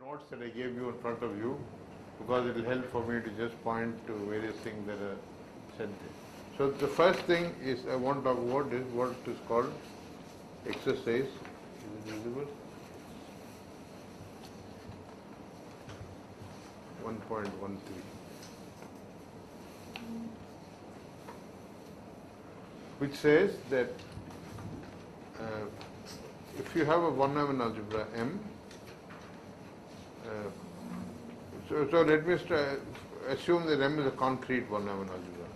notes that I gave you in front of you, because it will help for me to just point to various things that are said there. So the first thing is I want to talk about is what is called exercise. Is it visible? 1.13. Which says that if you have a one-dimensional algebra M, so let me assume that M is a concrete one-dimensional algebra.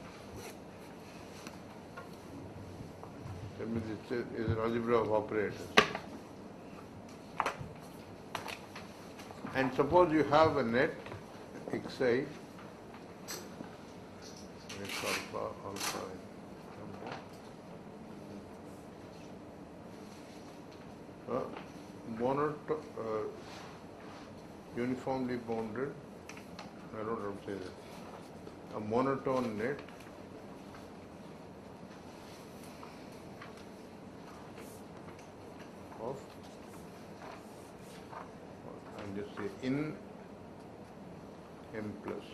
That means it's an algebra of operators. And suppose you have a net xi, x alpha, uniformly bounded, I don't know how to say that, a monotone net of, I'll just say in M plus.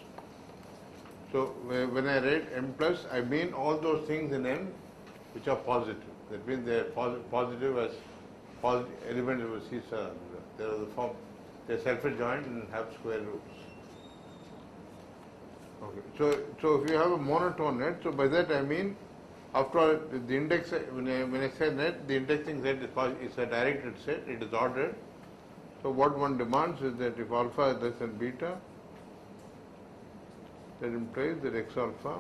So when I write M plus, I mean all those things in M which are positive. That means they are positive as elements of a C-star algebra. They are the form, they are self-adjoint and have square roots. Okay. So if you have a monotone net, so by that I mean, after all, the index, when I say net, the indexing set is a directed set, it is ordered. So what one demands is that if alpha is less than beta, that implies that x alpha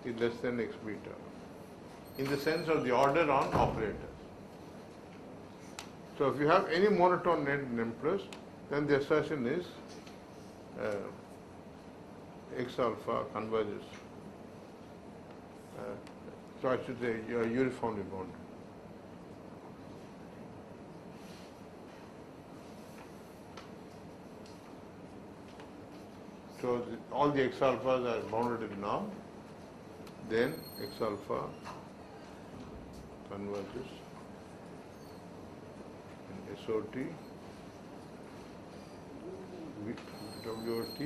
is less than x beta, in the sense of the order on operators. So if you have any monotone net in M plus, then the assertion is x alpha converges. So I should say you are uniformly bounded. So all the x alphas are bounded in norm, then x alpha converges in SOT, WOT,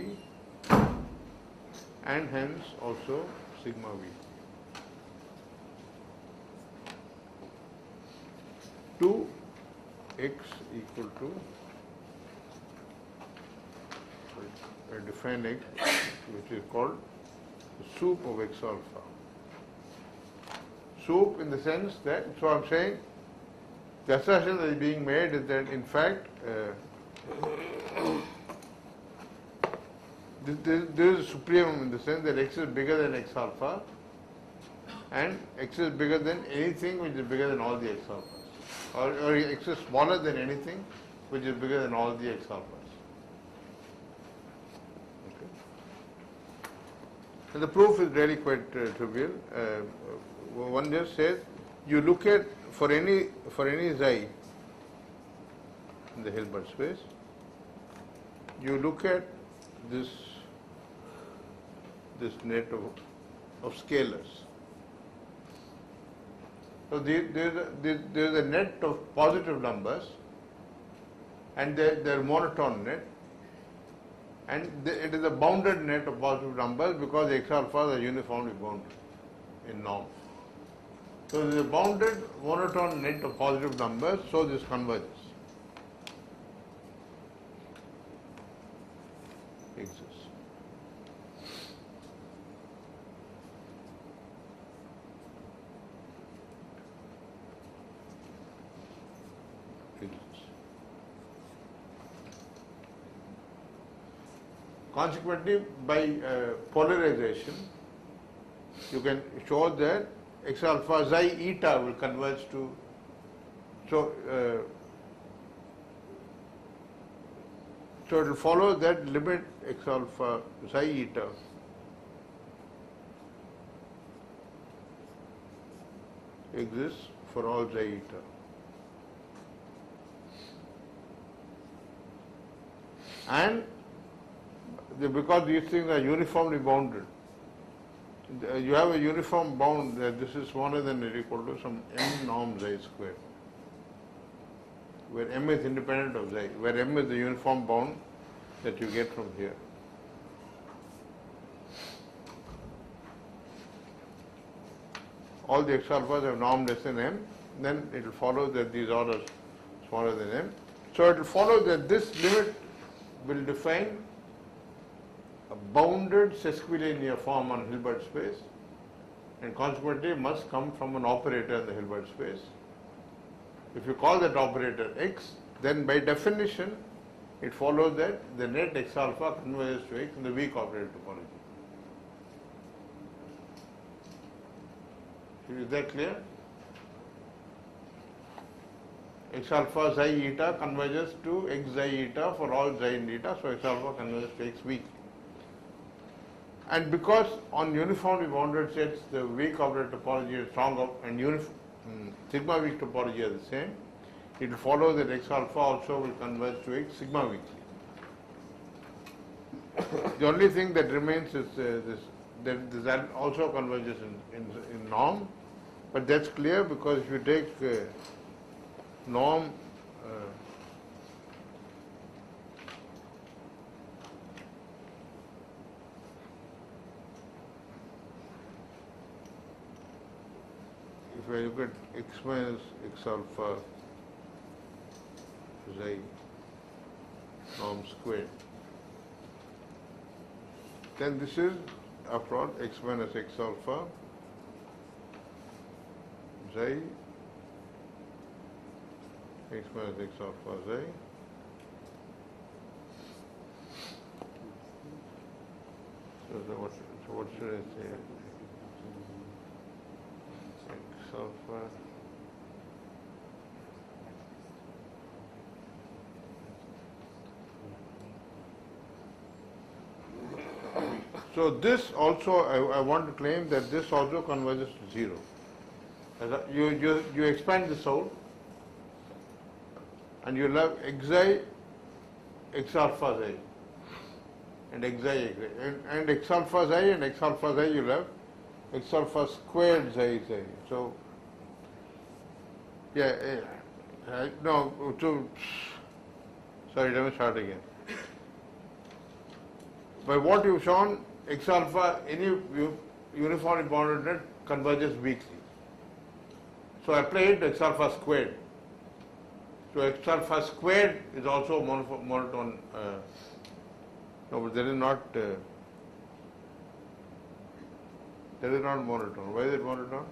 and hence also sigma V. 2x equal to, I define x, which is called the soup of x alpha. Soup in the sense that, so I'm saying, the assertion that is being made is that in fact there is a supremum in the sense that x is bigger than x alpha and x is bigger than anything which is bigger than all the x alphas, or x is smaller than anything which is bigger than all the x alphas. Okay. And the proof is really quite trivial. One just says you look at for any xi in the Hilbert space, you look at this net of scalars. So there is a net of positive numbers, and they are monotone net, and it is a bounded net of positive numbers because x alphas are uniformly bounded in norm. So there is a bounded monotone net of positive numbers, so this converges. Exists. Consequently, by polarization, you can show that x alpha xi eta will converge to, so it will follow that limit x alpha xi eta exists for all xi eta. And because these things are uniformly bounded, you have a uniform bound that this is smaller than or equal to some n norm xi square, where M is independent of xi, where M is the uniform bound that you get from here. All the x alphas have norm less than M, then it will follow that these orders smaller than M. So it will follow that this limit will define a bounded sesquilinear form on Hilbert space, and consequently must come from an operator in the Hilbert space. If you call that operator x, then by definition it follows that the net x alpha converges to x in the weak operator topology. Is that clear? X alpha xi eta converges to x xi eta for all xi and eta, so x alpha converges to x weak. And because on uniformly bounded sets the weak operator topology is strong and sigma weak topology are the same, it will follow that x alpha also will converge to x sigma weakly. The only thing that remains is that also converges in norm, but that's clear because if you take norm if I look at x minus x alpha xi norm squared, then this is after all x minus x alpha xi x minus x alpha xi so what should I say? X alpha so this also I want to claim that this also converges to 0. You expand this out and you'll have xi x alpha xi and xi x xi and x alpha xi and x alpha xi you'll have x alpha squared xi xi. So no, sorry, let me start again. By what you've shown, x alpha, any uniformly bounded net converges weakly. So I apply it to x alpha squared. So x alpha squared is also monotone. No, but there is not monotone. Why is it monotone?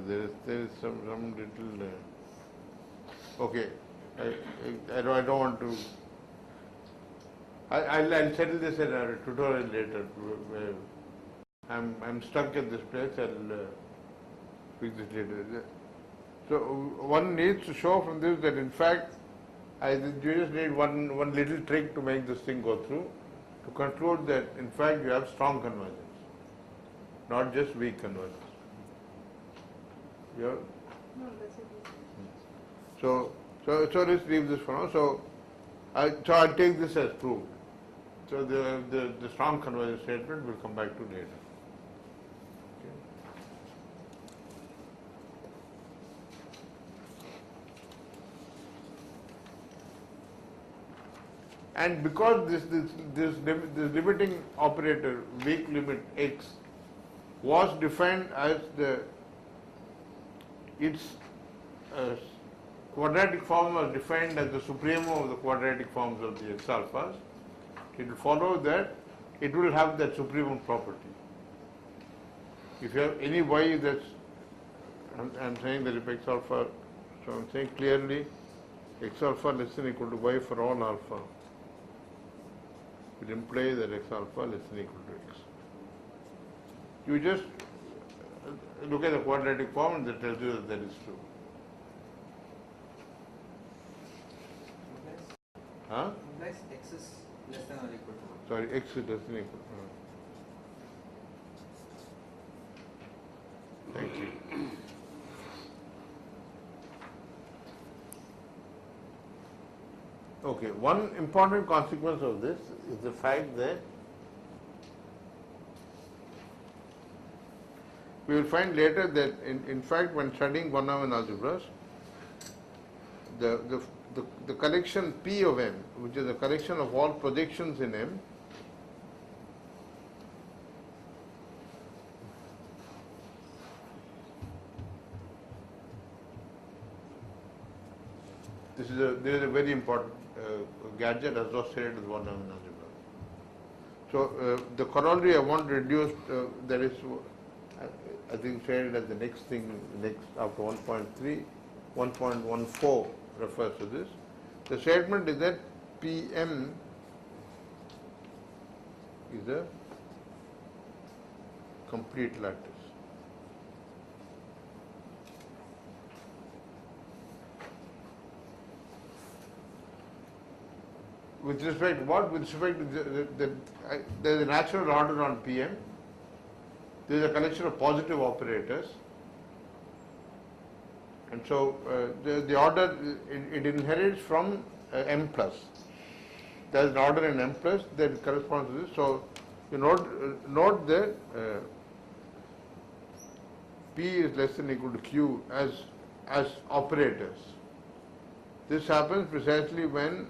There is some little. Okay, I don't want to. I'll settle this in a tutorial later. I'm stuck at this place. I'll fix it later. So one needs to show from this that in fact, you just need one little trick to make this thing go through, to conclude that in fact you have strong convergence, not just weak convergence. Yeah. No, that's it. So let's leave this for now. So I'll take this as proved. So the strong convergence statement will come back to later. Okay. And because this limiting operator weak limit x was defined as its quadratic form was defined as the supremum of the quadratic forms of the x alphas, it will follow that it will have that supremum property. If you have any y that's, I'm saying that if x alpha, so I'm saying clearly x alpha less than or equal to y for all alpha will imply that x alpha less than or equal to x. You just look at the quadratic form and that tells you that is true. Huh? Implies x is less than or equal to 1. Sorry, x is less than or equal to 1. Thank you. Okay, one important consequence of this is the fact that we will find later that in fact when studying one-Neumann algebras, the collection P of M, which is a collection of all projections in M, there is a very important gadget associated with one-Neumann algebra. So the corollary I want to reduce, that is, I think shaded as the next thing, next after 1.3, 1.14 refers to this. The statement is that Pm is a complete lattice. With respect to what? With respect to there is a natural order on Pm. There is a collection of positive operators, and so the order it inherits from M plus. There is an order in M plus that corresponds to this. So you note that P is less than or equal to Q as operators. This happens precisely when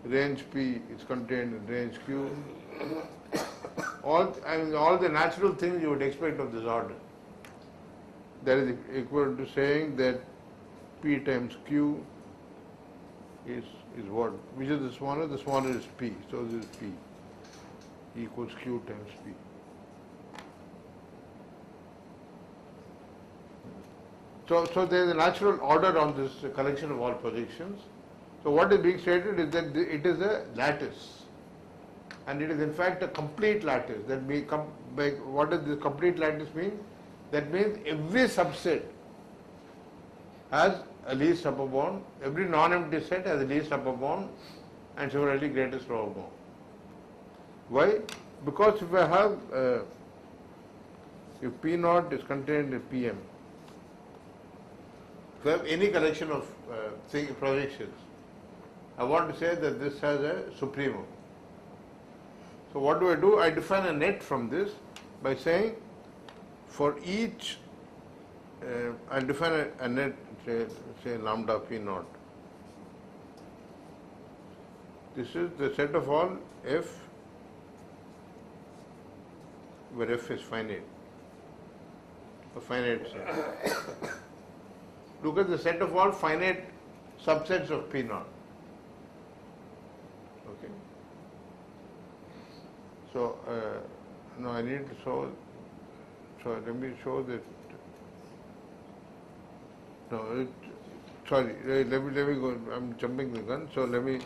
range P is contained in range Q. All the natural things you would expect of this order. That is equal to saying that P times Q is what? Which is the smaller? The smaller is P. So this is P equals Q times P. So there is a natural order on this collection of all projections. So what is being stated is that it is a lattice, and it is in fact a complete lattice. That what does this complete lattice mean? That means every subset has a least upper bound, every non-empty set has a least upper bound, and similarly greatest lower bound. Why? Because if I have if P naught is contained in Pm, if I have any collection of projections, I want to say that this has a supremum. So what do? I define a net from this by saying for each, I'll define a net, say lambda P naught. This is the set of all F, where F is finite, a finite set. Look at the set of all finite subsets of P naught. Okay. So now I need to show. So let me show that. No, sorry. Let me go. I'm jumping the gun. So let me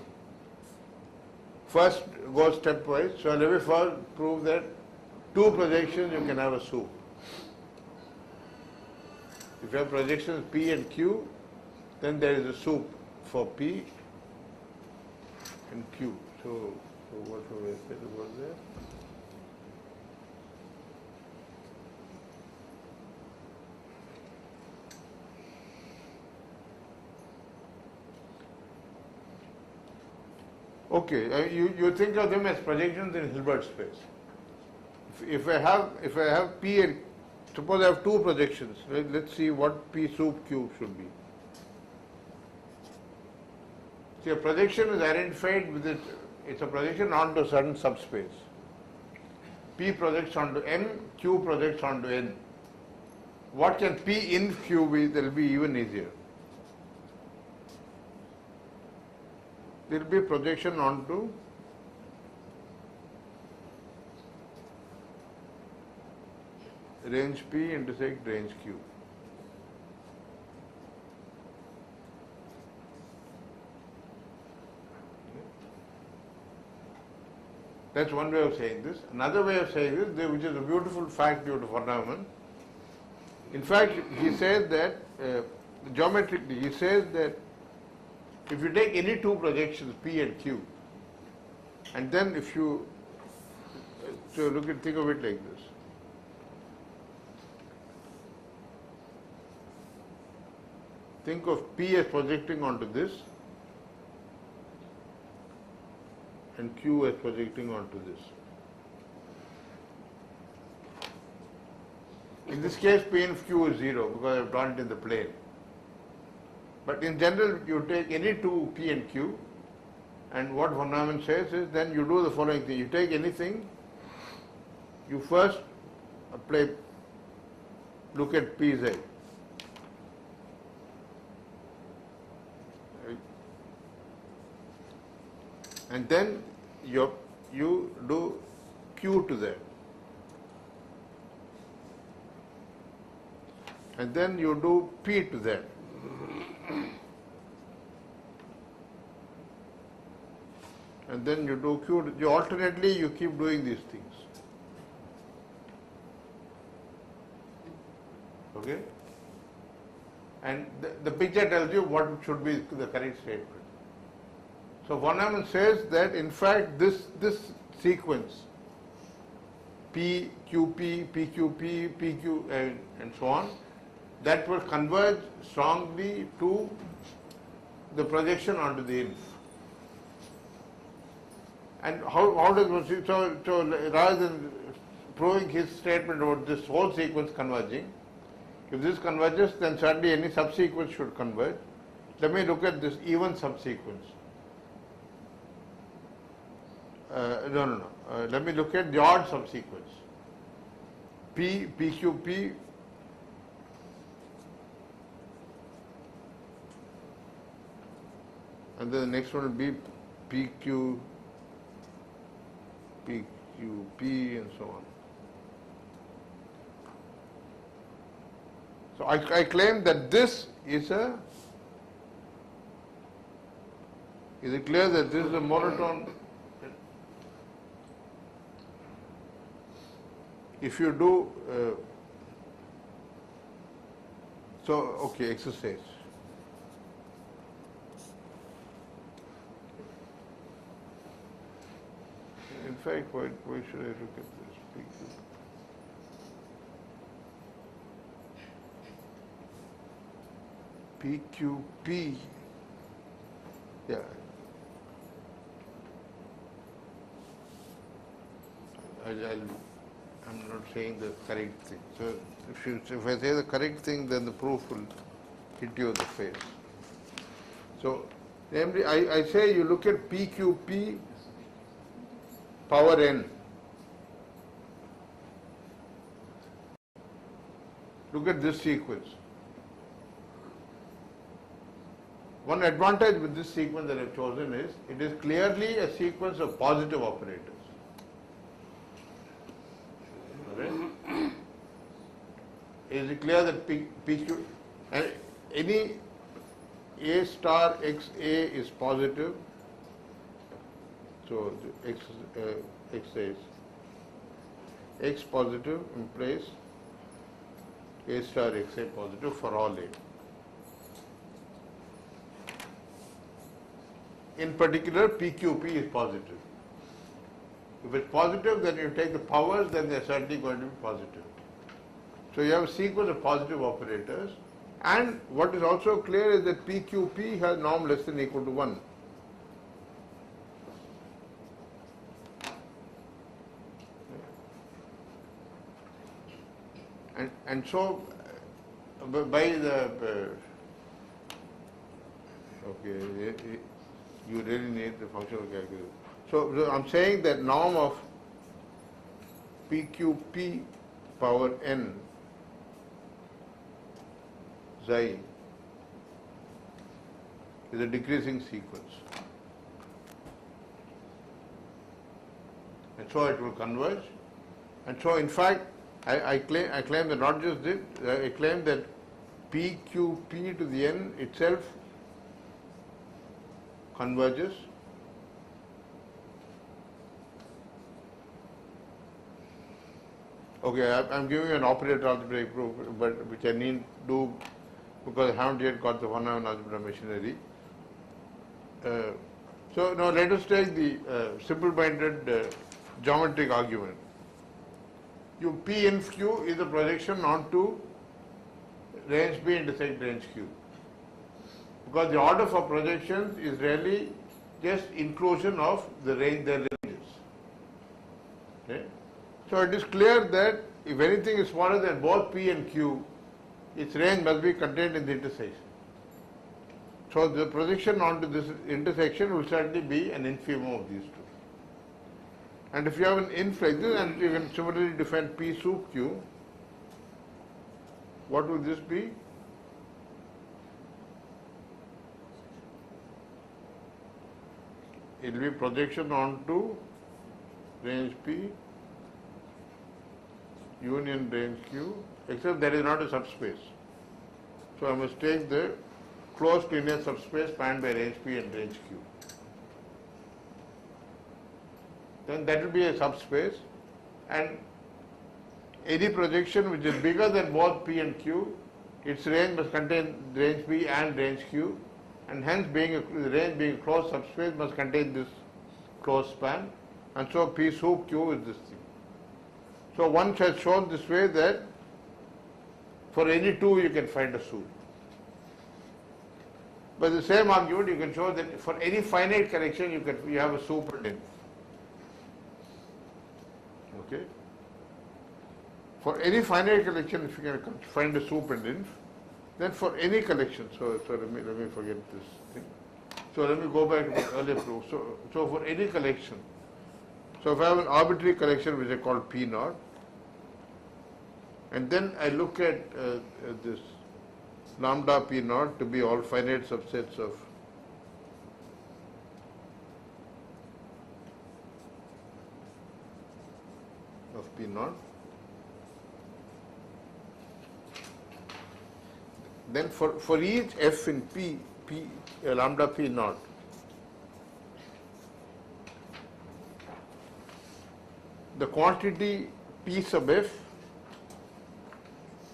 first go stepwise. So let me first prove that two projections you can have a soup. If you have projections P and Q, then there is a soup for P and Q. So what should I say about that? Okay, you think of them as projections in Hilbert space. If I have P and suppose I have two projections. Let's see what P soup Q should be. See, a projection is identified with it. It's a projection onto a certain subspace. P projects onto M, Q projects onto N. What can P in Q be? That will be even easier. There will be a projection onto range P intersect range Q. That's one way of saying this. Another way of saying this, which is a beautiful fact due to von Neumann. In fact, he says that, geometrically, he says that if you take any two projections, P and Q, and then if you, so think of it like this. Think of P as projecting onto this and Q as projecting onto this. In this case, P in Q is 0 because I have drawn it in the plane. But in general, you take any two P and Q, and what von Neumann says is then you do the following thing. You take anything, you first look at Pz. And then you do Q to that. And then you do P to that. And then you do Q. You alternately you keep doing these things. Okay? And the picture tells you what should be the correct statement. So von Neumann says that in fact this sequence PQP, PQP, PQ and so on, that will converge strongly to the projection onto the inf. And how does one see? So rather than proving his statement about this whole sequence converging, if this converges, then certainly any subsequence should converge. Let me look at this even subsequence. No. Let me look at the odd subsequence. P, PQP, and then the next one will be PQ, PQP, and so on. So I claim that this is a. Is it clear that this is a monotone? If you do, okay, exercise. In fact, why should I look at this? PQP, yeah. I'm not saying the correct thing. So if I say the correct thing, then the proof will hit you in the face. So namely, I say you look at PQP power n. Look at this sequence. One advantage with this sequence that I've chosen is it is clearly a sequence of positive operators. Right? Is it clear that PQ and any A star XA is positive? So X is X positive implies A star XA positive for all A. In particular, PQP is positive. If it's positive, then you take the powers, then they're certainly going to be positive. So you have a sequence of positive operators, and what is also clear is that PQP has norm less than or equal to 1. And so by the okay, you really need the functional calculus. So I'm saying that norm of PQP power n xi is a decreasing sequence. And so it will converge. And so in fact, I claim that not just this, I claim that PQP to the n itself converges. Okay, I'm giving you an operator algebraic proof, but which I need do because I haven't yet got the von Neumann algebra machinery. So now let us take the simple-minded geometric argument. P in Q is a projection onto range P intersect range Q. Because the order for projections is really just inclusion of the range, their ranges. Okay? So it is clear that if anything is smaller than both P and Q, its range must be contained in the intersection. So the projection onto this intersection will certainly be an infimum of these two. And if you have an inflex, and you can similarly define P sub Q, what would this be? It will be projection onto range P union range Q, except there is not a subspace. So I must take the closed linear subspace spanned by range P and range Q. Then that will be a subspace, and any projection which is bigger than both P and Q, its range must contain range P and range Q, and hence the range being a closed subspace must contain this closed span, and so P sub Q is this thing. So one has shown this way that for any two you can find a sub. By the same argument you can show that for any finite collection you have a super inf. Okay. For any finite collection, if you can find a super inf, then for any collection, so let me forget this thing. So let me go back to the earlier proof. So for any collection, so if I have an arbitrary collection which I call P naught, and then I look at this lambda P naught to be all finite subsets of P naught, then for each f in P lambda P naught, the quantity P sub f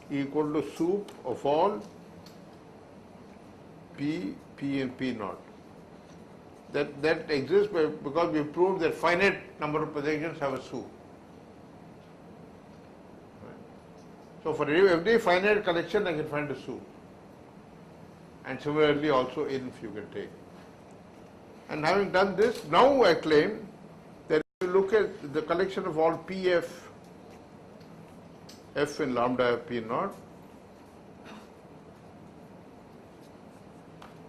equal to sup of all P and P naught. That exists because we proved that finite number of projections have a sup. So for every finite collection I can find a sup. And similarly also inf you can take. And having done this, now I claim that if you look at the collection of all PF, F in lambda P naught,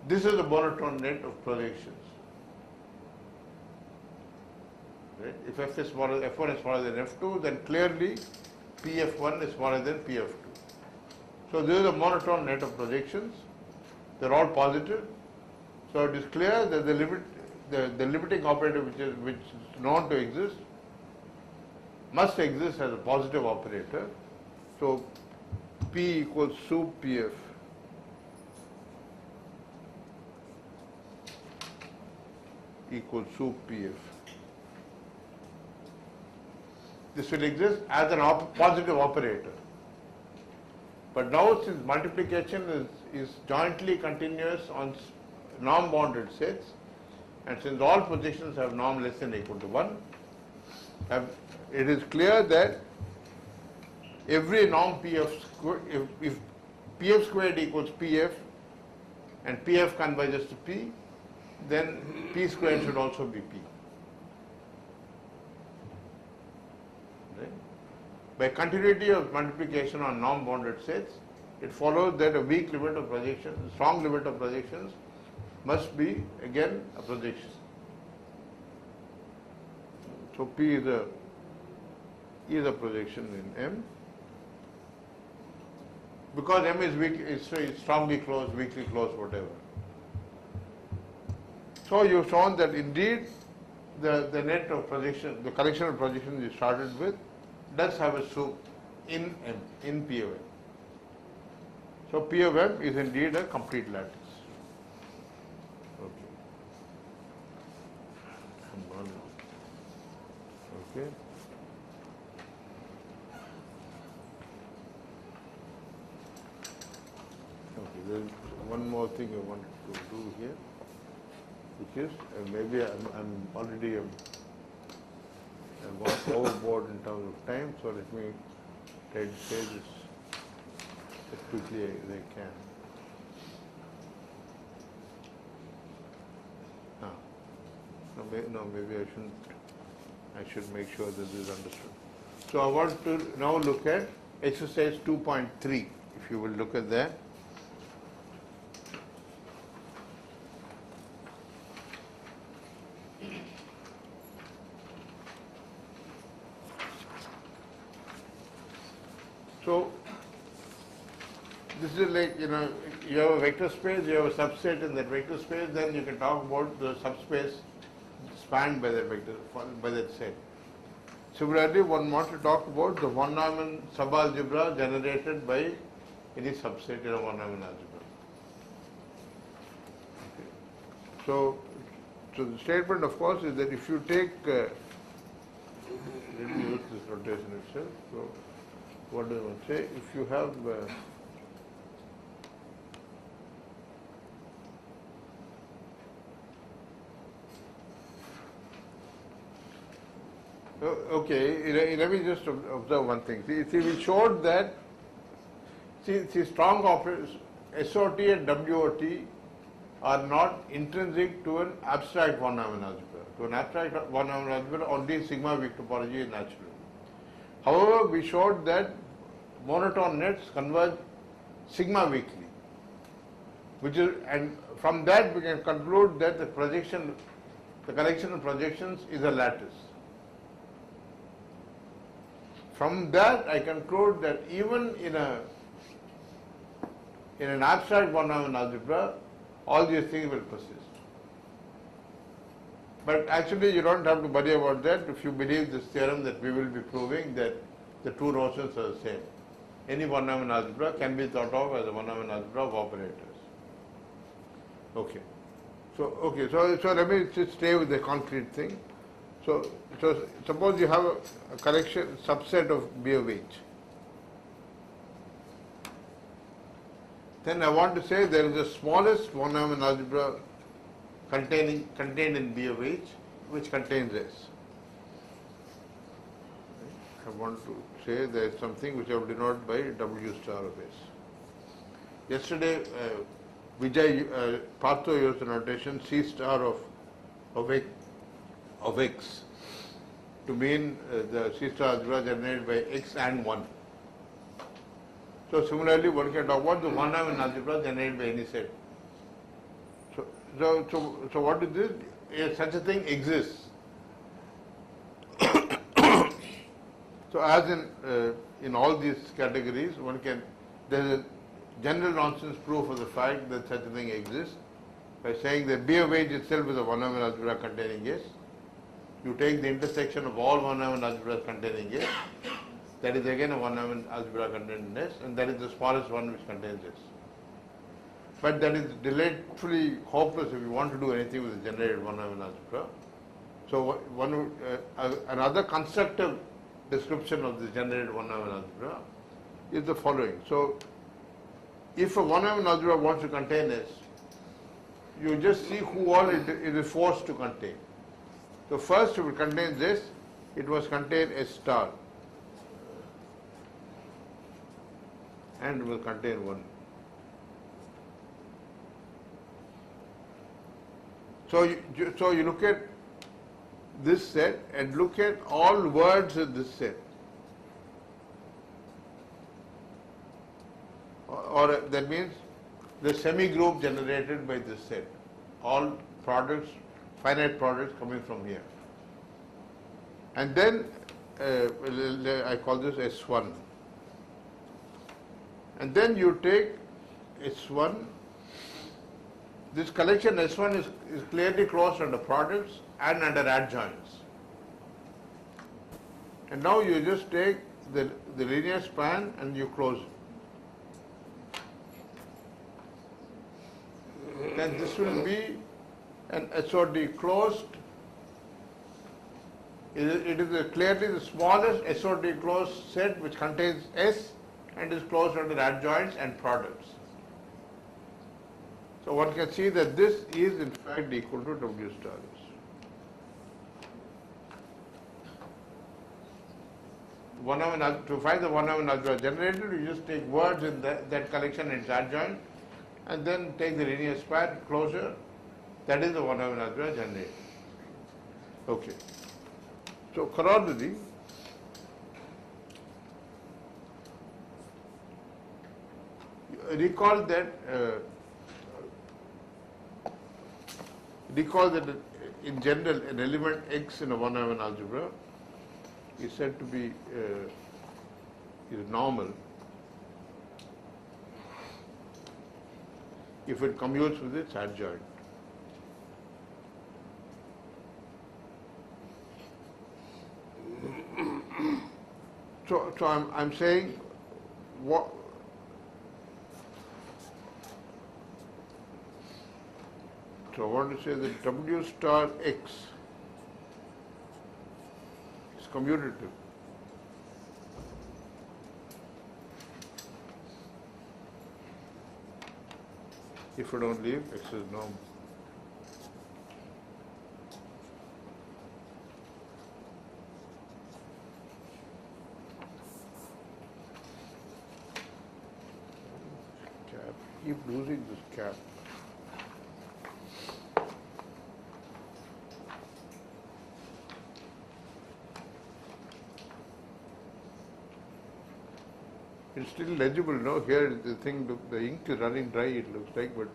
this is the monotone net of projections. Right? If F1 is smaller than F2, then clearly PF1 is smaller than PF2. So this is a monotone net of projections. They're all positive. So it is clear that the limiting operator which is known to exist must exist as a positive operator. So P equals sup PF equals sup PF. This will exist as a positive operator. But now since multiplication is jointly continuous on norm-bounded sets, and since all projections have norm less than or equal to 1, it is clear that every norm PF squared, if PF squared equals PF and PF converges to P, then P squared should also be P. Right? By continuity of multiplication on norm-bounded sets, it follows that a weak limit of projections, a strong limit of projections must be again a projection. So P is a projection in M. Because M is weak, it's strongly closed, weakly closed, whatever. So you've shown that indeed the net of projection, the collection of projections you started with, does have a sup in M, in P of M. So P of M is indeed a complete lattice. Okay. I'm gone now. Okay. Okay, there's one more thing I wanted to do here, which is maybe I'm already I've gone overboard in terms of time, so let me try to say this as quickly as I can. No, maybe I shouldn't. I should make sure that this is understood. So I want to now look at exercise 2.3, if you will look at that. So this is like, you know, you have a vector space, you have a subset in that vector space, then you can talk about the subspace spanned by that vector, by that set. Similarly, one wants to talk about the one-Neumann subalgebra generated by any subset in a one-Neumann algebra. Okay. So the statement, of course, is that if you take, let me use this notation itself. So what do I want to say? If you have okay, let me just observe one thing. See, we showed that, see strong operators, SOT and WOT are not intrinsic to an abstract one-Neumann algebra. To an abstract one-Neumann algebra, only sigma weak topology is natural. However, we showed that monotone nets converge sigma weakly, which is, and from that we can conclude that the projection, the collection of projections is a lattice. From that, I conclude that even in an abstract one-Neumann algebra, all these things will persist. But actually, you don't have to worry about that if you believe this theorem that we will be proving that the two notions are the same. Any one-Neumann algebra can be thought of as a one-Neumann algebra of operators. Okay. So let me just stay with the concrete thing. So suppose you have a collection subset of B of H. Then I want to say there is the smallest one-Neumann algebra contained in B of H, which contains S. I want to say there is something which I will denote by W star of S. Yesterday, Vijay Partho used the notation C star of X to mean the C star algebra generated by X and 1. So similarly, one can talk about the one-Neumann algebra generated by any set. So what is this? Such a thing exists. So as in all these categories, one can, there is a general nonsense proof of the fact that such a thing exists by saying that B of H itself is a one-Neumann algebra containing S. You take the intersection of all one-Neumann algebras containing S, that is again a one-Neumann algebra containing S, and that is the smallest one which contains S. But that is delightfully hopeless if you want to do anything with the generated one-Neumann algebra. So another constructive description of the generated one-Neumann algebra is the following. So if a one-Neumann algebra wants to contain S, you just see who all it is forced to contain. So first, if it contains S, it must contain S star, and it will contain 1. So you look at this set and look at all words in this set, or that means the semi-group generated by this set, all products, finite products coming from here. And then I call this S1. And then you take S1. This collection S1 is clearly closed under products and under adjoints. And now you just take the linear span and you close it. Then this will be an SOD closed. It is clearly the smallest SOD closed set which contains S and is closed under adjoints and products. So one can see that this is in fact equal to W star S. To find the one-Neumann algebra generated, you just take words in that collection and its adjoint, and then take the linear span closure. That is the one-Neumann algebra generated. Okay. So corollary, recall that in general an element X in a one-dimensional algebra is said to be is normal if it commutes with its adjoint. So I'm saying what. So I want to say that W star X is commutative. If I don't leave, X is normal. Cap. Keep losing this cap. It's still legible, no? Here the thing, the ink is running dry, it looks like, but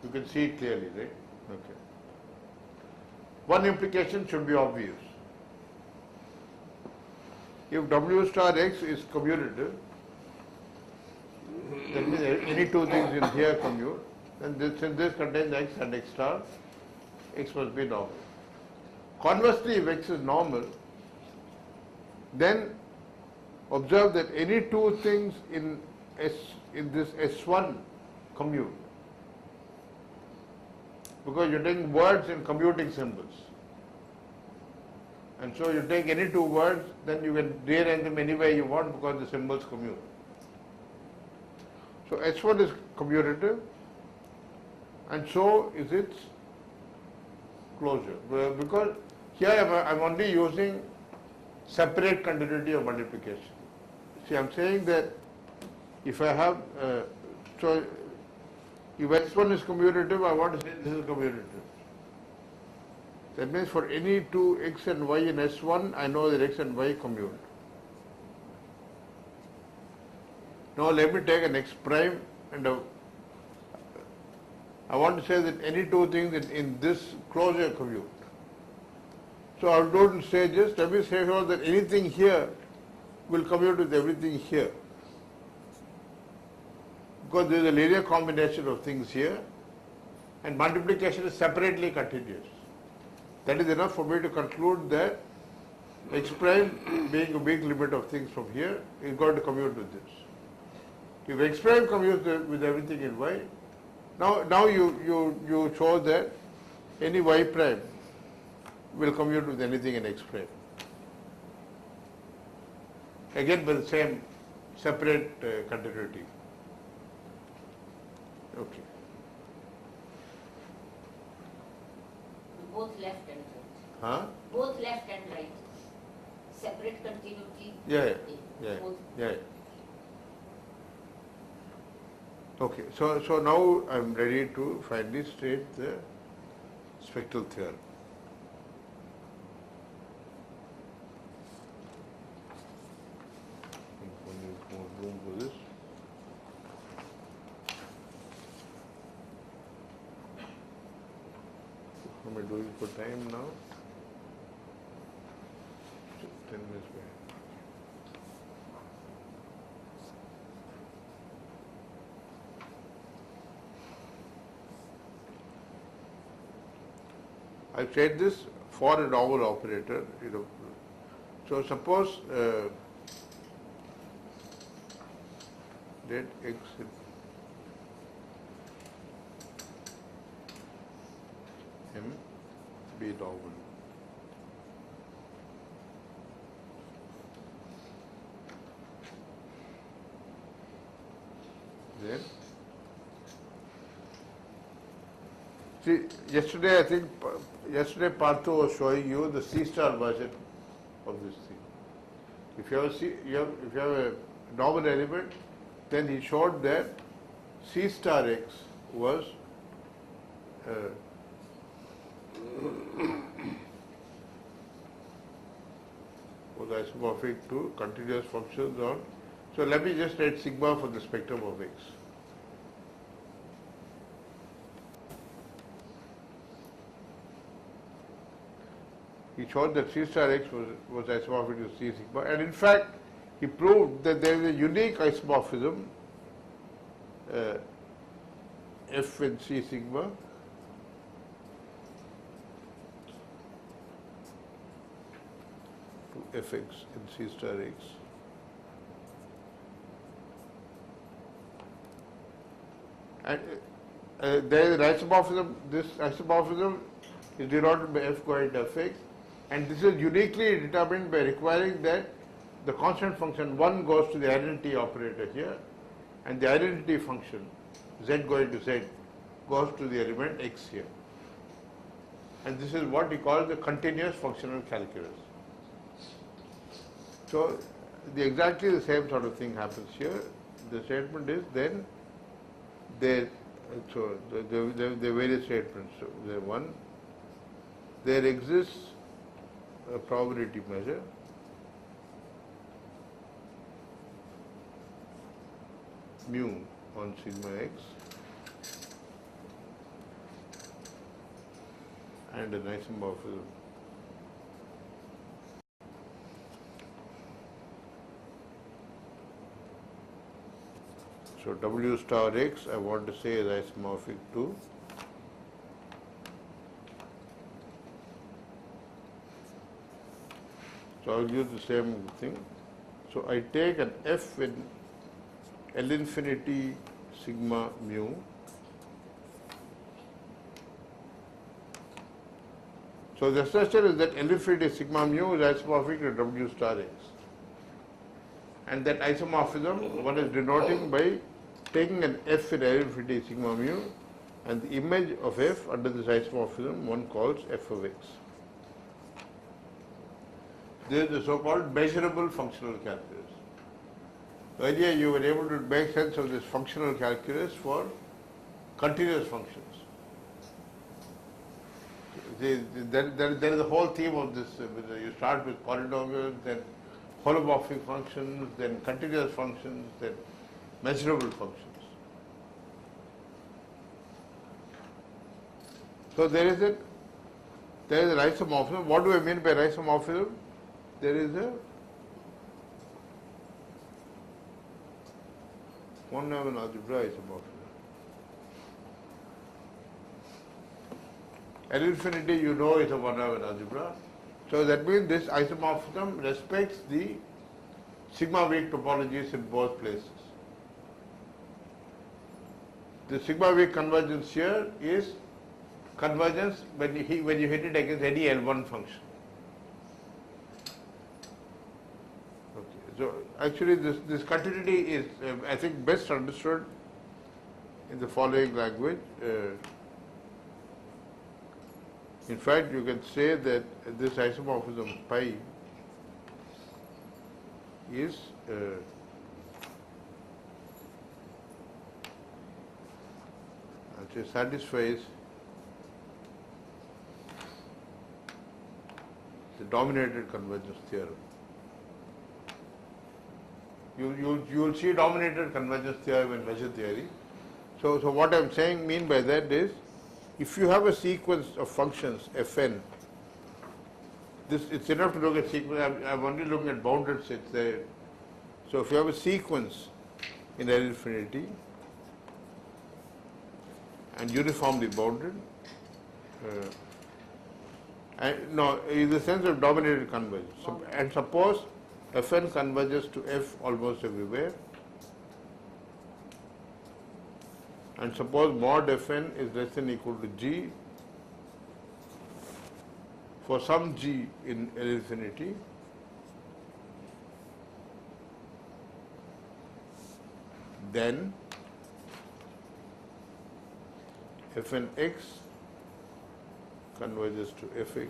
you can see it clearly, right? Okay. One implication should be obvious. If W star X is commutative, that means any two things in here commute, then since this contains X and X star, X must be normal. Conversely, if X is normal, then observe that any two things in this S1 commute, because you're taking words and commuting symbols. And so you take any two words, then you can rearrange them any way you want because the symbols commute. So S1 is commutative, and so is its closure. Because here I'm only using separate continuity of multiplication. See, I'm saying that if I have, so if S1 is commutative, I want to say this is commutative. That means for any two X and Y in S1, I know that X and Y commute. Now let me take an X prime and I want to say that any two things in this closure commute. So I don't say just, let me say here that anything here will commute with everything here. Because there is a linear combination of things here and multiplication is separately continuous. That is enough for me to conclude that X prime being a big limit of things from here is going to commute with this. If X prime commutes with everything in Y, now you show that any Y prime will commute with anything in X prime. Again with the same separate continuity. Okay. Both left and right. Huh? Both left and right. Separate continuity. Yeah. Both. Yeah. Okay, so now I'm ready to finally state the spectral theorem. I think we need more room for this. How am I doing for time now? 10 minutes back. I said this for a normal operator, So suppose let X M be normal. Then see, yesterday Partho was showing you the C star version of this thing. If you have a normal element, then he showed that C star X was isomorphic to continuous functions on So let me just write sigma for the spectrum of X. He showed that C star X was isomorphic to C sigma, and in fact he proved that there is a unique isomorphism F in C sigma to Fx in C star X. And there is an isomorphism, this isomorphism is denoted by F going to Fx, and this is uniquely determined by requiring that the constant function 1 goes to the identity operator here, and the identity function z going to z goes to the element x here. And this is what we call the continuous functional calculus. So exactly the same sort of thing happens here. The statement is then there, so the various statements. So there one, there exists a probability measure mu on sigma x and an isomorphism so W star x I want to say is isomorphic to so I will use the same thing. So I take an f in L infinity sigma mu so the assertion is that L infinity sigma mu is isomorphic to W star x, and that isomorphism one is denoting by taking an f in L infinity sigma mu and the image of f under this isomorphism one calls f of x. This is the so-called measurable functional calculus. Earlier you were able to make sense of this functional calculus for continuous functions. There is a whole theme of this. You start with polynomials, then holomorphic functions, then continuous functions, then measurable functions. So there is an isomorphism. What do I mean by an isomorphism? There is a one-Neumann algebra isomorphism. L infinity you know is a one-Neumann algebra. So that means this isomorphism respects the sigma weak topologies in both places. The sigma weak convergence here is convergence when you hit it against any L1 function. So actually this continuity is I think best understood in the following language. In fact you can say that this isomorphism pi is actually satisfies the dominated convergence theorem. You will see dominated convergence theorem in measure theory. So what I am mean by that is, if you have a sequence of functions Fn, it's enough to look at sequence. I'm only looking at bounded sets there. So if you have a sequence in L infinity and uniformly bounded, in the sense of dominated convergence. So, and suppose Fn converges to F almost everywhere, and suppose mod Fn is less than or equal to G for some G in L infinity, then Fn x converges to Fx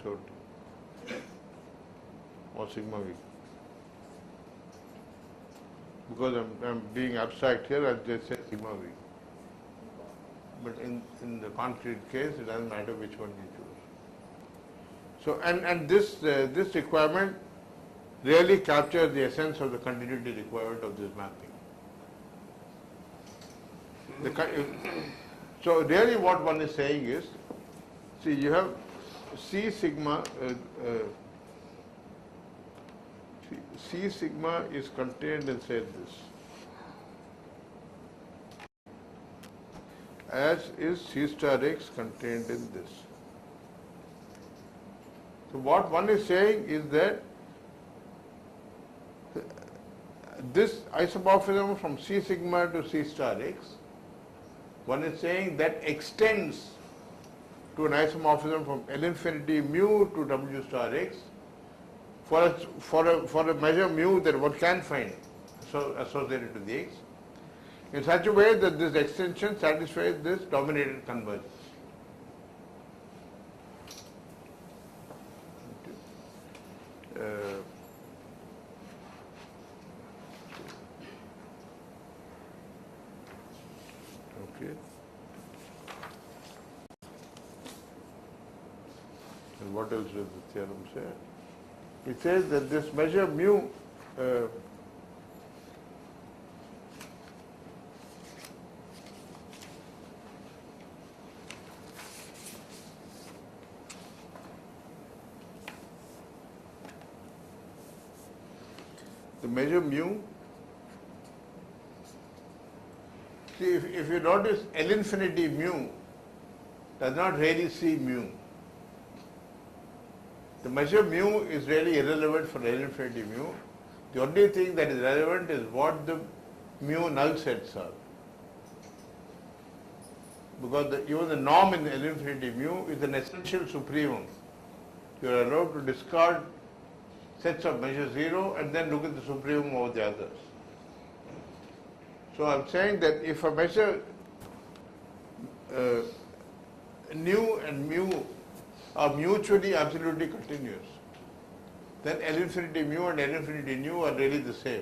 SOT or sigma v. Because I'm being abstract here, I'll just say sigma v. But in the concrete case, it doesn't matter which one you choose. So and this requirement really captures the essence of the continuity requirement of this mapping. So really what one is saying is, see, you have C sigma C sigma is contained inside this, as is C star x contained in this. So what one is saying is that this isomorphism from C sigma to C star x, one is saying that extends to an isomorphism from L infinity mu to W star x for a measure mu that one can find so associated to the x, in such a way that this extension satisfies this dominated convergence. Okay. And what else does the theorem say? It says that this measure mu the measure mu, see, if you notice, L infinity mu does not really see mu. The measure mu is really irrelevant for L infinity mu. The only thing that is relevant is what the mu null sets are. Because even the norm in L infinity mu is an essential supremum. You are allowed to discard sets of measure 0 and then look at the supremum over the others. So I am saying that if a measure nu and mu are mutually absolutely continuous, then L infinity mu and L infinity nu are really the same.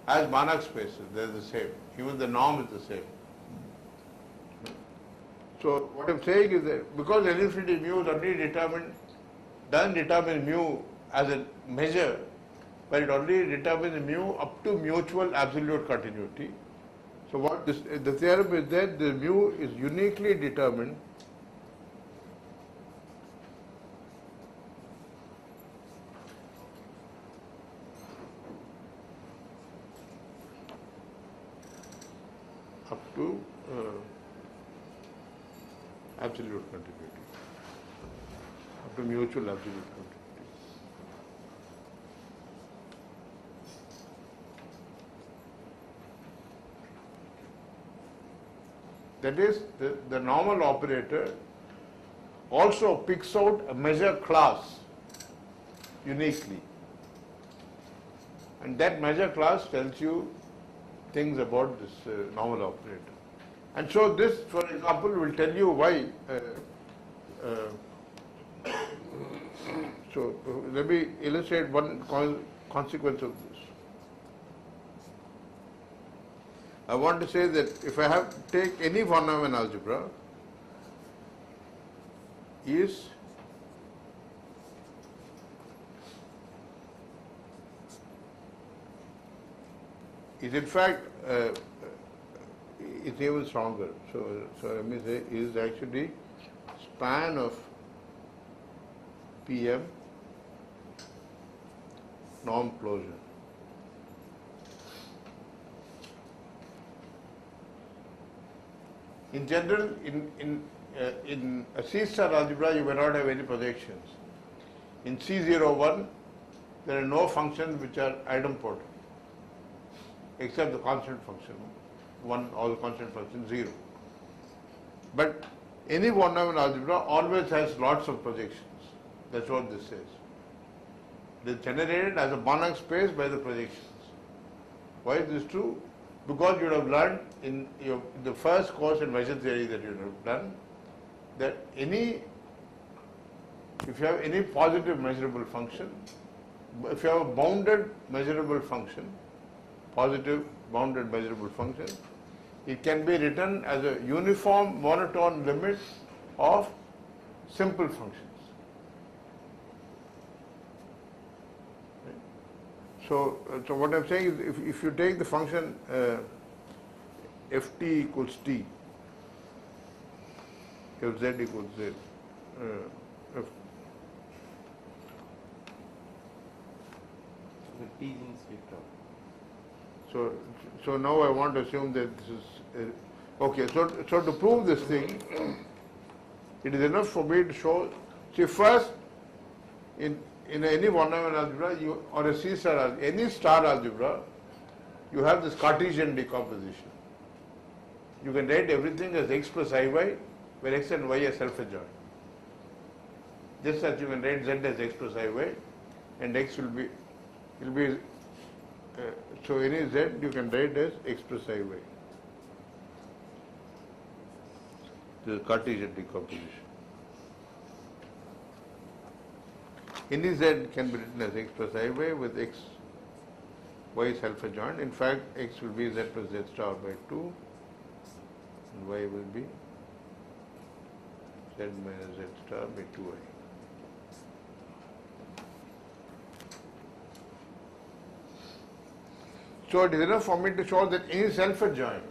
As Banach spaces, they are the same. Even the norm is the same. So what I am saying is that because L infinity mu is only doesn't determine mu as a measure, but it only determines mu up to mutual absolute continuity. So what the theorem is that the mu is uniquely determined up to absolute continuity, up to mutual absolute continuity. That is, the normal operator also picks out a measure class uniquely. And that measure class tells you things about this normal operator. And so this, for example, will tell you why. So let me illustrate one consequence of this. I want to say that if I have to take any von Neumann algebra, is in fact it's even stronger. So let me say is actually span of PM norm closure. In general, in a C-star algebra, you may not have any projections. In C01, there are no functions which are idempotent, except the constant function 1, all the constant functions 0. But any von Neumann algebra always has lots of projections. That's what this says. It is generated as a Banach space by the projections. Why is this true? Because you would have learned in the first course in measure theory that you would have done that if you have any positive measurable function, if you have a bounded measurable function, positive bounded measurable function, It can be written as a uniform monotone limit of simple functions. So what I'm saying is, if you take the function ft equals t, if z equals z, if The T is vector. so now I want to assume that this is okay. So to prove this thing, it is enough for me to show. See, first in any one-dimensional algebra, or a C-star algebra, any star algebra, you have this Cartesian decomposition. You can write everything as x plus iy, where x and y are self-adjoint. Just as you can write z as x plus iy, and x will be so any z you can write as x plus iy. This is Cartesian decomposition. Any z can be written as x plus iy with x, y self-adjoint. In fact, x will be z plus z star by 2, and y will be z minus z star by 2i. So it is enough for me to show that any self-adjoint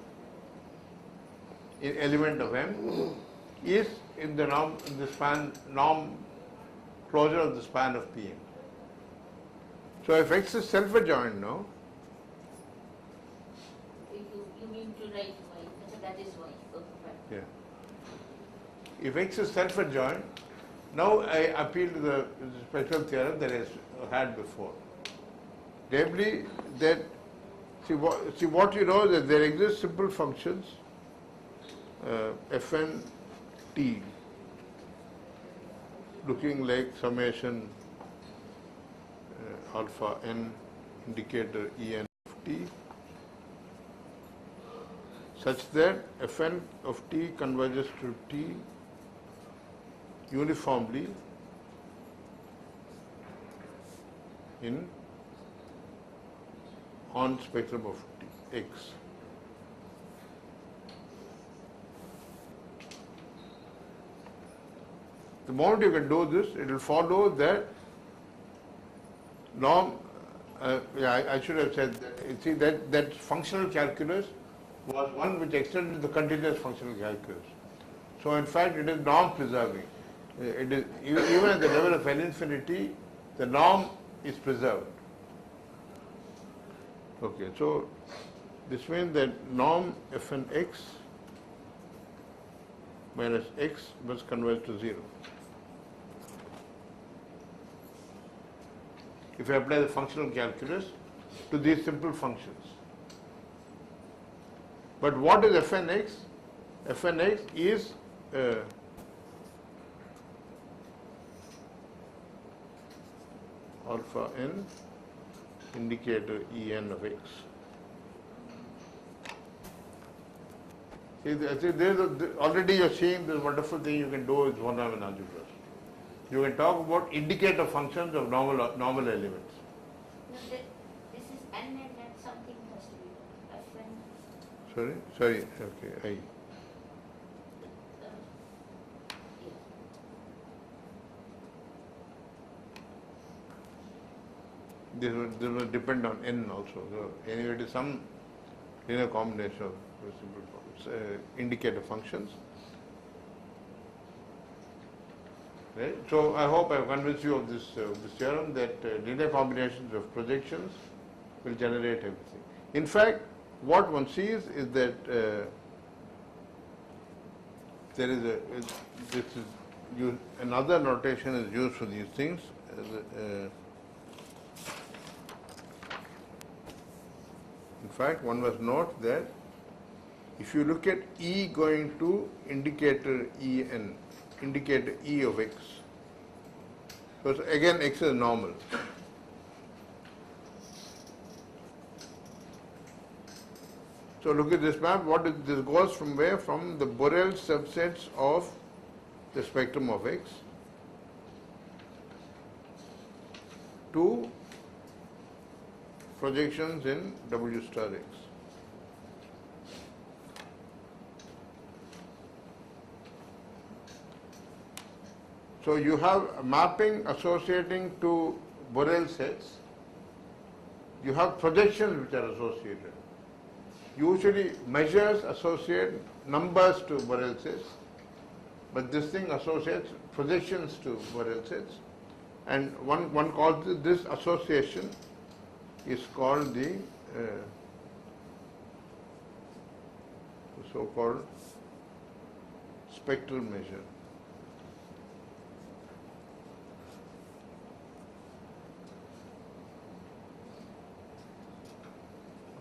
element of M is in the norm, in the span, norm closure of the span of Pn. So if X is self-adjoint now, You mean to write y, so that is y. Okay, fine. yeah. If X is self-adjoint, now I appeal to the spectral theorem that I had before. Namely, that see what you know, that there exist simple functions fn t looking like summation alpha n indicator en of t, such that fn of t converges to t uniformly on spectrum of x. The moment you can do this, it will follow that norm. I should have said that. You see that functional calculus was one which extended the continuous functional calculus. So in fact, it is norm preserving. It is even at the level of N infinity, the norm is preserved. Okay, so this means that norm fn x minus x must converge to 0. If I apply the functional calculus to these simple functions. But what is fn x? Fn x is alpha n indicator En of x. Already you are seeing this wonderful thing you can do with one-dimensional algebra. You can talk about indicator functions of normal elements. No, this is n and something has to be fn. Sorry, okay, I. This will depend on n also. So anyway, it is some linear combination of simple forms, indicator functions. Right? So I hope I have convinced you of this theorem that linear combinations of projections will generate everything. In fact, what one sees is that there is another notation is used for these things. In fact, one must note that if you look at E going to indicator En, indicator E of x, because again x is normal. So look at this map. This goes from where? From the Borel subsets of the spectrum of x to projections in W star x. So you have a mapping associating to Borel sets. You have projections which are associated. Usually measures associate numbers to Borel sets, but this thing associates projections to Borel sets. And one calls this association is called the so-called spectral measure.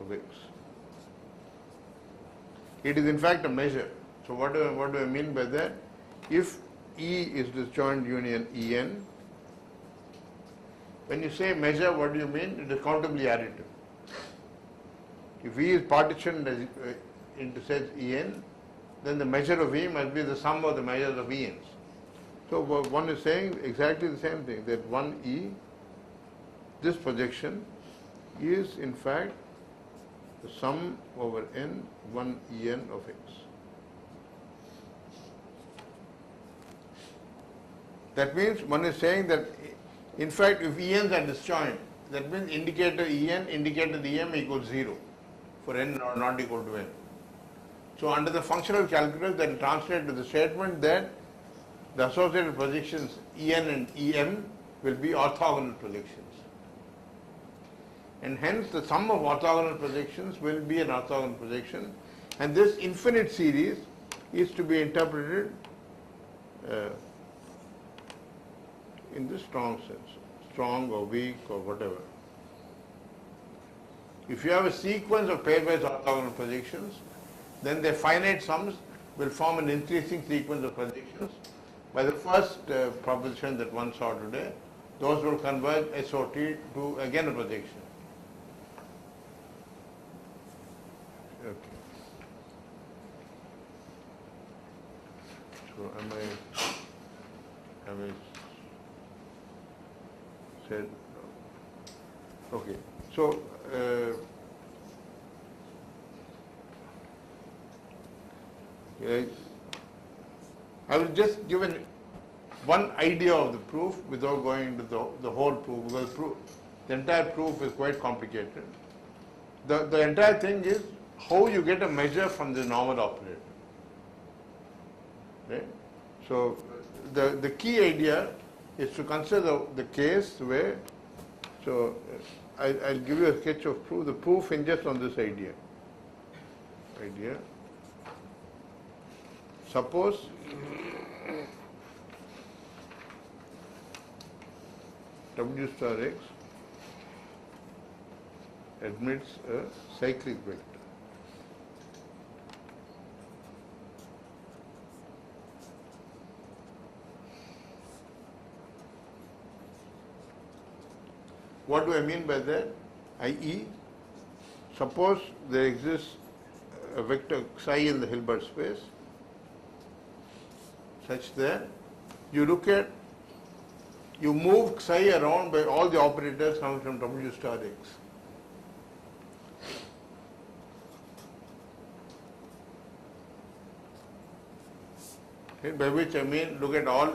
Of X. It is in fact a measure. So what do I mean by that? If E is disjoint union En, when you say measure, what do you mean? It is countably additive. If E is partitioned into sets En, then the measure of E must be the sum of the measures of Ens. So one is saying exactly the same thing, that 1E, this projection, is in fact the sum over n 1En of X. That means one is saying that in fact if Ens are disjoint, that means indicator En, indicator Em equals 0 for n or not equal to n. So under the functional calculus, that translates to the statement that the associated projections En and Em will be orthogonal projections. And hence the sum of orthogonal projections will be an orthogonal projection, and this infinite series is to be interpreted in the strong sense, strong or weak or whatever. If you have a sequence of pairwise orthogonal projections, then their finite sums will form an increasing sequence of projections. By the first proposition that one saw today, those will converge SOT to again a projection. Okay. So am I said? Okay. So I will just give one idea of the proof without going into the whole proof, because the entire proof is quite complicated. The entire thing is how you get a measure from the normal operator. Right? So the key idea is to consider the case where, so I'll give you a sketch of proof. The proof hinges on this idea. Suppose W star X admits a cyclic vector. What do I mean by that? I.e., suppose there exists a vector psi in the Hilbert space such that you move psi around by all the operators coming from W star X. Okay, by which I mean look at all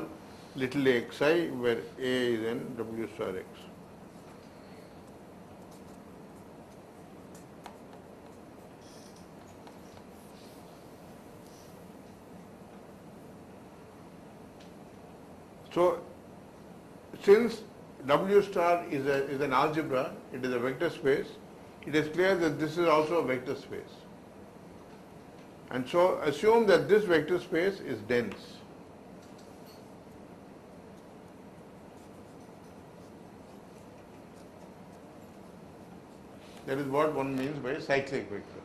little a xi where A is in W star X. So, since W star is an algebra, it is a vector space, it is clear that this is also a vector space. And so, assume that this vector space is dense. That is what one means by a cyclic vector.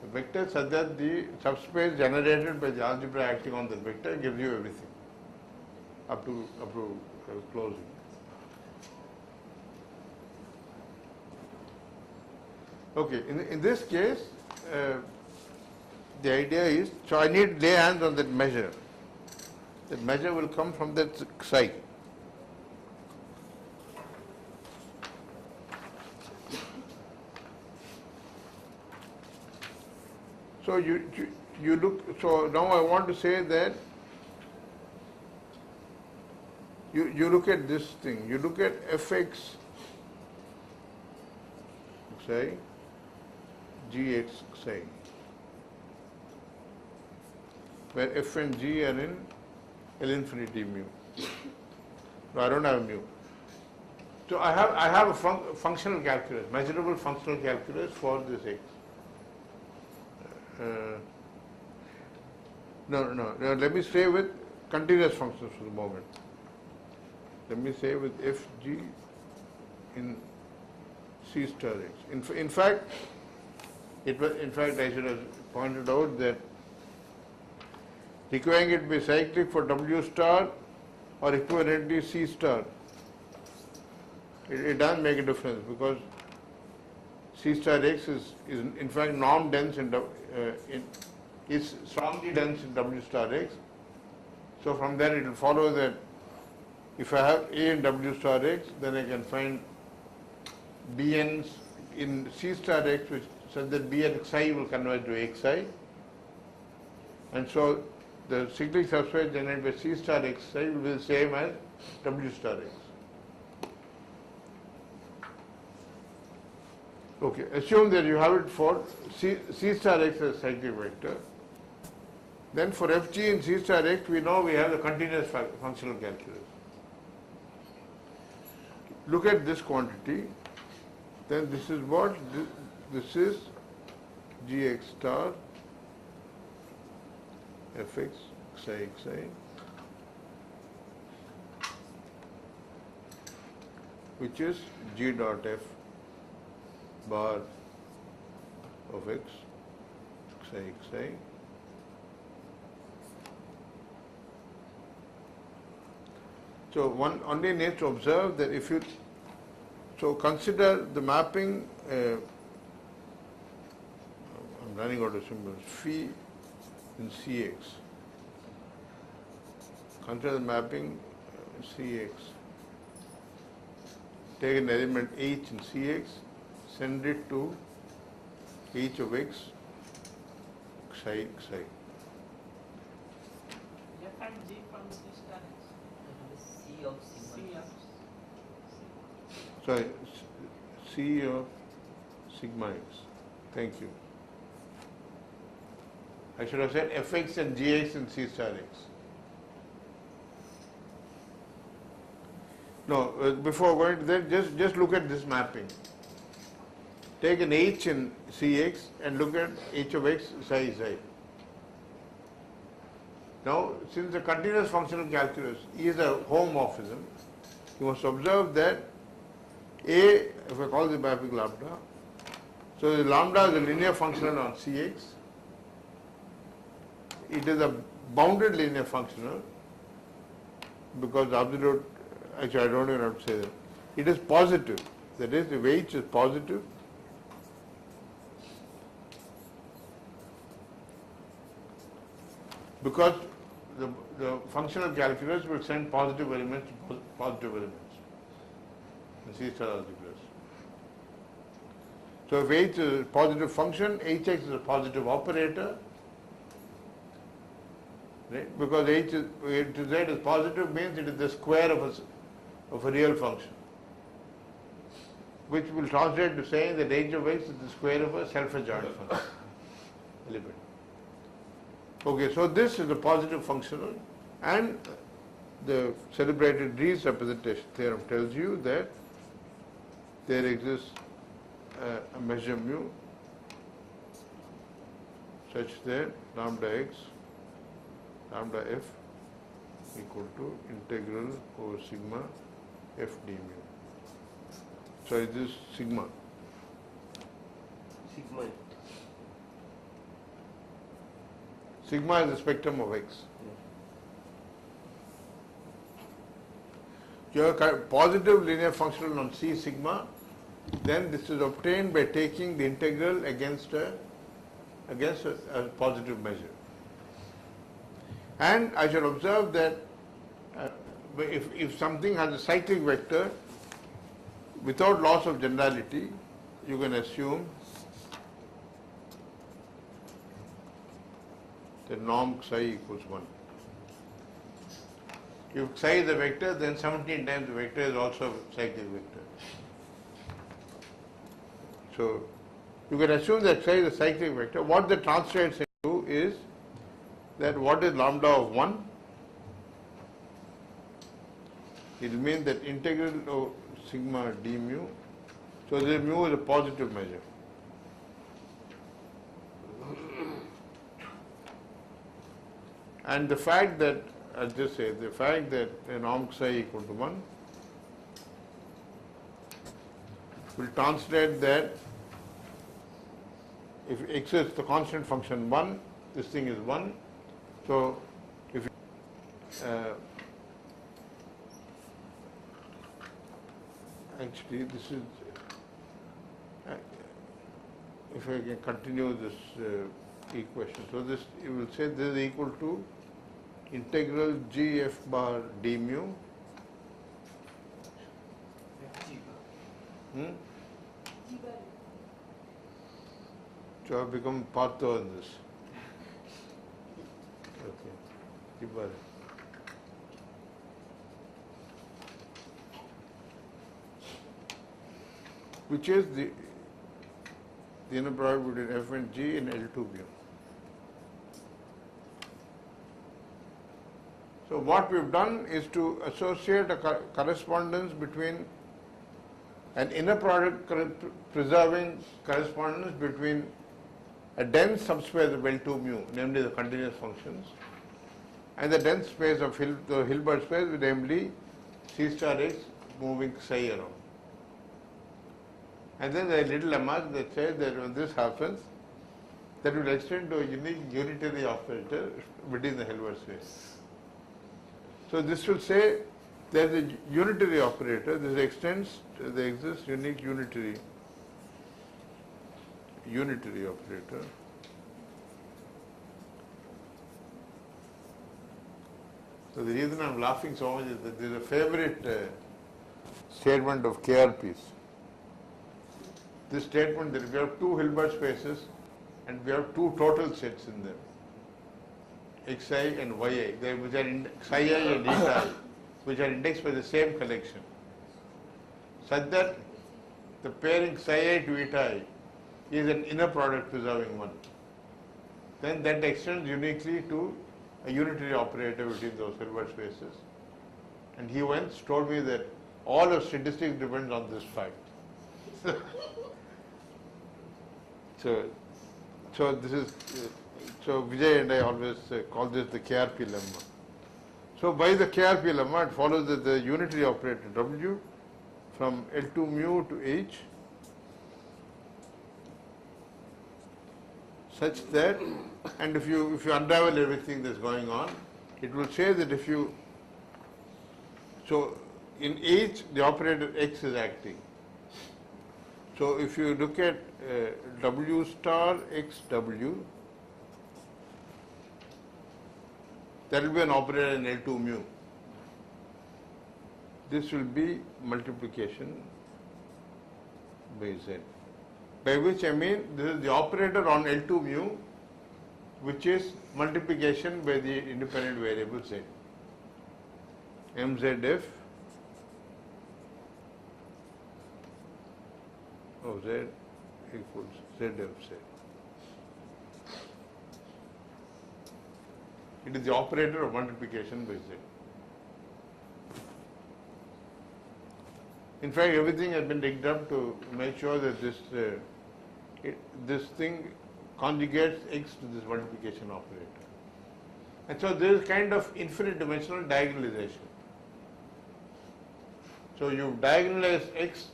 A vector such that the subspace generated by the algebra acting on the vector gives you everything up to closing. Okay, in this case, the idea is, so I need to lay hands on that measure. That measure will come from that psi. So you look, so now I want to say that you look at this thing, you look at fx, say, gx, say, where f and g are in L infinity mu. No, I don't have mu. So I have a functional calculus, measurable functional calculus for this x. No, let me stay with continuous functions for the moment. Let me say with fg in c star x. In fact, I should have pointed out that requiring it to be cyclic for w star or equivalently c star, it doesn't make a difference, because c star x is in fact norm dense is strongly dense in w star x. So from there it will follow that if I have a in w star x, then I can find bn's in c star x, which such that bn xi will converge to xi, and so the cyclic subspace generated by c star xi will be the same as w star x. Okay, assume that you have it for c star x as a cyclic vector. Then for fg in c star x, we know we have the continuous functional calculus. Look at this quantity, then this is what? This is gx star fx xi xi, which is g dot f bar of x xi xi So one only needs to observe that if you, so consider the mapping, I'm running out of symbols, phi in Cx. Consider the mapping Cx. Take an element h in Cx, send it to h of x, xi xi. F and G from C star X. C of sigma. Sorry, C of sigma x. Thank you. I should have said fx and gx in C star x. No, before going to that, just look at this mapping. Take an h in Cx and look at h of x psi psi. Now, since the continuous functional calculus is a homomorphism, you must observe that A, if I call the mapping lambda, so the lambda is a linear functional on Cx. It is a bounded linear functional because the absolute, actually I don't even have to say that. It is positive, that is, if h is positive, because the functional calculus will send positive elements to positive elements in C star algebras. So if h is a positive function, hx is a positive operator, right? Because h to z is positive means it is the square of a real function, which will translate to saying that h of x is the square of a self-adjoint function element. Okay, so this is a positive functional, and the celebrated Rees representation theorem tells you that there exists a measure mu such that lambda x, lambda f equal to integral over sigma f d mu. So it is sigma. Sigma. Sigma is the spectrum of x. You have a positive linear functional on C sigma, then this is obtained by taking the integral against a positive measure. And I shall observe that if something has a cyclic vector, without loss of generality, you can assume that norm psi equals 1. If psi is a vector, then 17 times the vector is also a cyclic vector. So you can assume that psi is a cyclic vector. What that translates into is that what is lambda of 1? It will mean that integral of sigma d mu. So the mu is a positive measure. And the fact that, I'll just say, the fact that an omg psi equal to 1 will translate that if x is the constant function 1, this thing is 1. So if actually this is, if I can continue this equation, so this, you will say this is equal to integral g f bar d mu so I have become patho in this. Okay. G bar. Which is the inner product between f and g in L2 mu. So what we've done is to associate a correspondence between an inner product preserving correspondence between a dense subspace of L2 mu, namely the continuous functions, and the dense space of the Hilbert space, namely C star x moving psi around. And then there are little lemmas that say that when this happens, that will extend to a unique unitary operator within the Hilbert space. So this will say there is a unitary operator, this extends, there exists unique unitary operator. So the reason I am laughing so much is that there is a favorite statement of KRP's. This statement that we have two Hilbert spaces and we have two total sets in them, xi and yi, which are psi I and eta I, which are indexed by the same collection, such that the pairing psi I to eta I is an inner product preserving one. Then that extends uniquely to a unitary operator between those Hilbert spaces. And he once told me that all of statistics depends on this fact. So this is, so Vijay and I always call this the KRP lemma. So by the KRP lemma, it follows that the unitary operator W from L2 mu to H such that, and if you unravel everything that's going on, it will say that if you, so in H the operator X is acting. So if you look at W star XW, that will be an operator in L2 mu. This will be multiplication by Z. By which I mean this is the operator on L2 mu, which is multiplication by the independent variable Z. MZF of Z equals Z of Z. It is the operator of multiplication by Z. In fact, everything has been rigged up to make sure that this thing conjugates X to this multiplication operator. And so there is kind of infinite dimensional diagonalization. So you diagonalize X,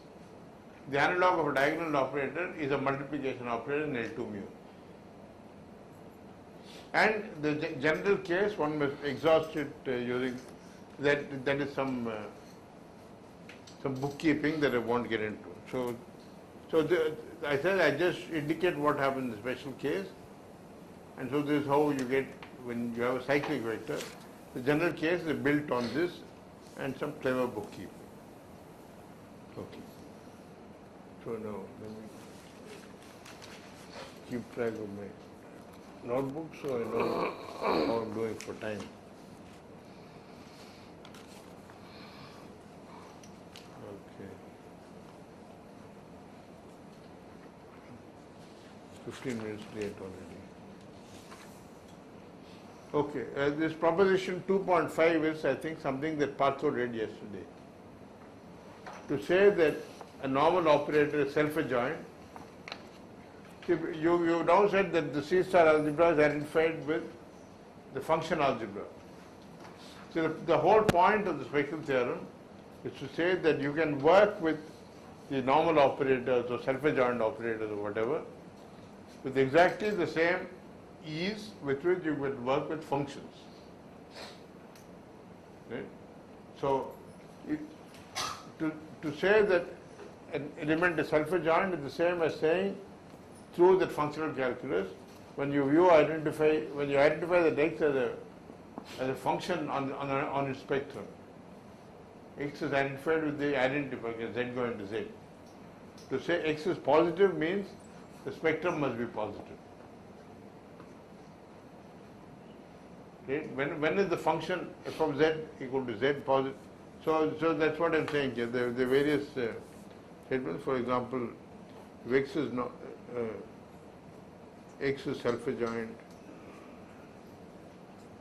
the analog of a diagonal operator is a multiplication operator in L2 mu. And the general case, one must exhaust it using that is some bookkeeping that I won't get into. I said I just indicate what happens in the special case, and so this is how you get when you have a cyclic vector. The general case is built on this and some clever bookkeeping. Okay. So now let me keep track of my notebook so I know how I'm doing for time. Okay. 15 minutes late already. Okay, this proposition 2.5 is, I think, something that Partho read yesterday. To say that a normal operator is self-adjoint, you now said that the C-star algebra is identified with the function algebra. So the whole point of the spectral theorem is to say that you can work with the normal operators or self-adjoint operators or whatever with exactly the same ease with which you would work with functions. Right? So to say that an element is self-adjoint is the same as saying through that functional calculus, when you identify that x as a function on its spectrum, x is identified with the identity function z going to z. To say x is positive means the spectrum must be positive. Okay? When is the function f of z equal to z positive? So that's what I'm saying here. The various statements. For example, if x is not x is self-adjoint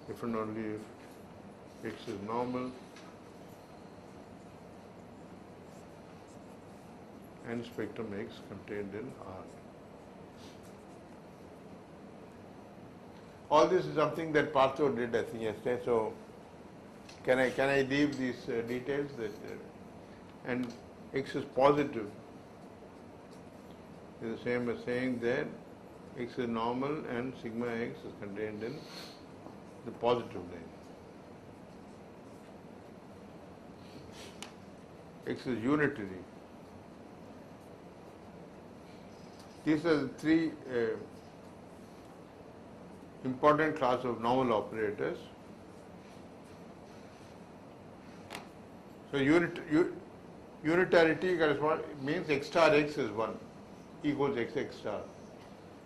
if and only if x is normal and spectrum x contained in R. All this is something that Partho did, I think, yesterday. So can I leave these details that and x is positive is the same as saying that x is normal and sigma x is contained in the positive line. X is unitary. These are the three important class of normal operators. So unitarity means x star x is 1 equals x star.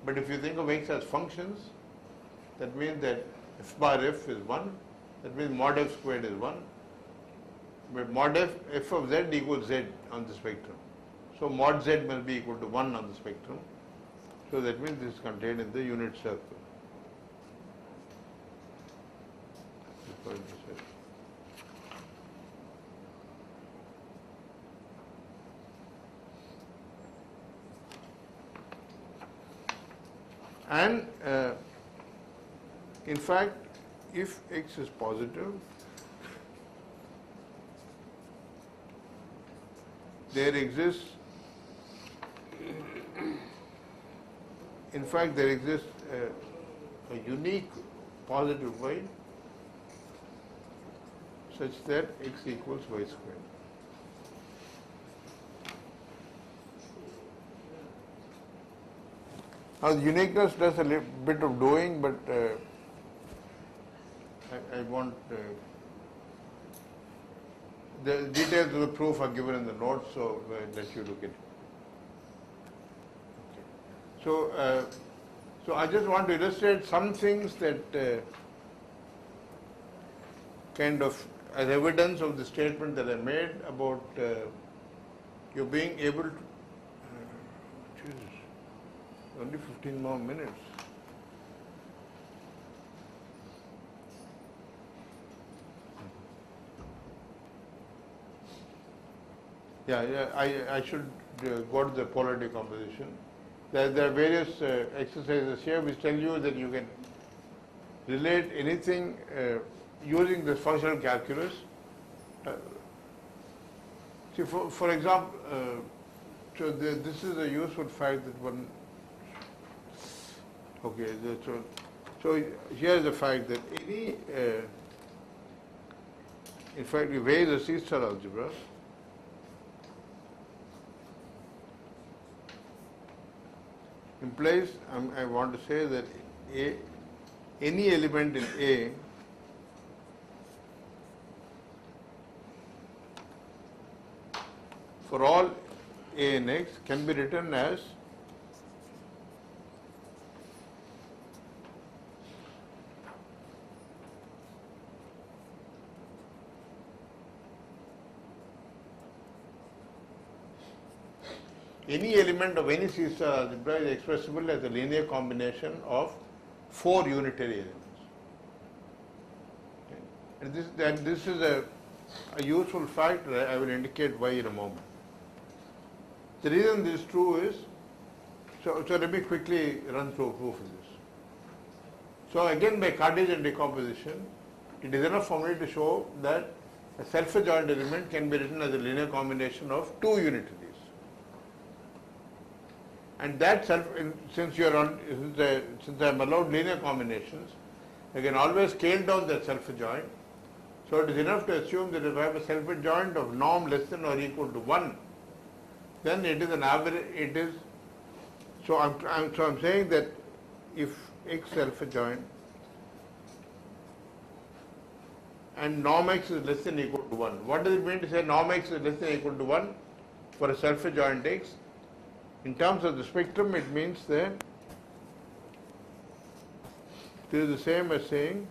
But if you think of x as functions, that means that f bar f is 1, that means mod f squared is 1. But mod f of z equals z on the spectrum. So mod z must be equal to 1 on the spectrum. So that means this is contained in the unit circle. And in fact, if x is positive, there exists, in fact, there exists a unique positive y such that x equals y squared. Now, the uniqueness does a little bit of doing, but I want the details of the proof are given in the notes, so I'll let you look at it. Okay. So I just want to illustrate some things that kind of as evidence of the statement that I made about you being able to. Jesus. Only 15 more minutes. Yeah, I should go to the polar decomposition. There are various exercises here which tell you that you can relate anything using the functional calculus. See, for example, this is a useful fact that one. Okay, so here is the fact that any, in fact, we raise a C-star algebra. Implies, I want to say that any element in A for all A in X can be written as any element of any C-star algebra is expressible as a linear combination of 4 unitary elements. Okay. And this is a useful fact. I will indicate why in a moment. The reason this is true is, so let me quickly run through a proof of this. So again, by Cartesian decomposition, it is enough for me to show that a self-adjoint element can be written as a linear combination of 2 unitaries. And that since I am allowed linear combinations, I can always scale down that self-adjoint. So it is enough to assume that if I have a self-adjoint of norm less than or equal to 1, then it is an average. So I'm saying that if X self-adjoint and norm X is less than or equal to 1. What does it mean to say norm X is less than or equal to 1 for a self-adjoint X? In terms of the spectrum, it means that it is the same as saying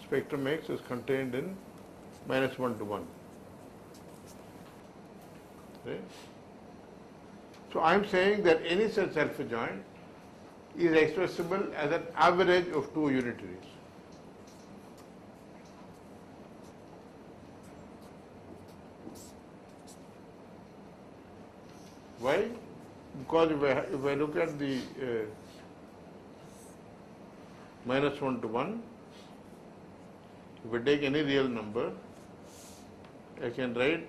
spectrum X is contained in -1 to 1. Right? So I am saying that any such self-adjoint is expressible as an average of 2 unitaries. Why? Because if I look at the -1 to 1, if I take any real number, I can write,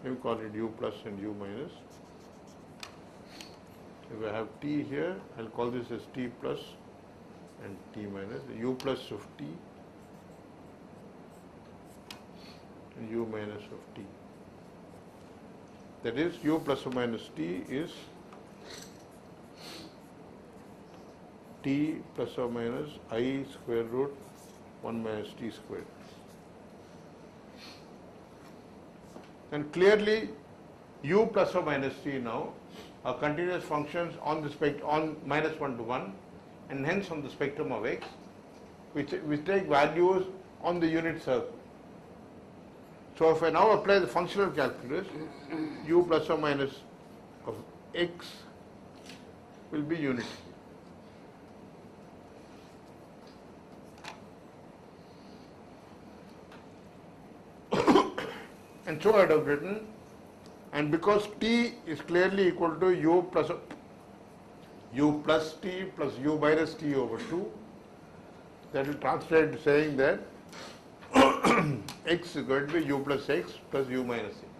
we call it u plus and u minus. If I have t here, I'll call this as t plus and t minus, u plus of t and u minus of t. That is, u plus or minus t is t plus or minus I square root 1 minus t squared. And clearly, u plus or minus t now are continuous functions on the on -1 to 1, and hence on the spectrum of X, which take values on the unit circle. So if I now apply the functional calculus, u plus or minus of X will be unity. And so I would have written, and because t is clearly equal to u plus t plus u minus t over 2, that will translate to saying that x is going to be u plus x plus u minus x.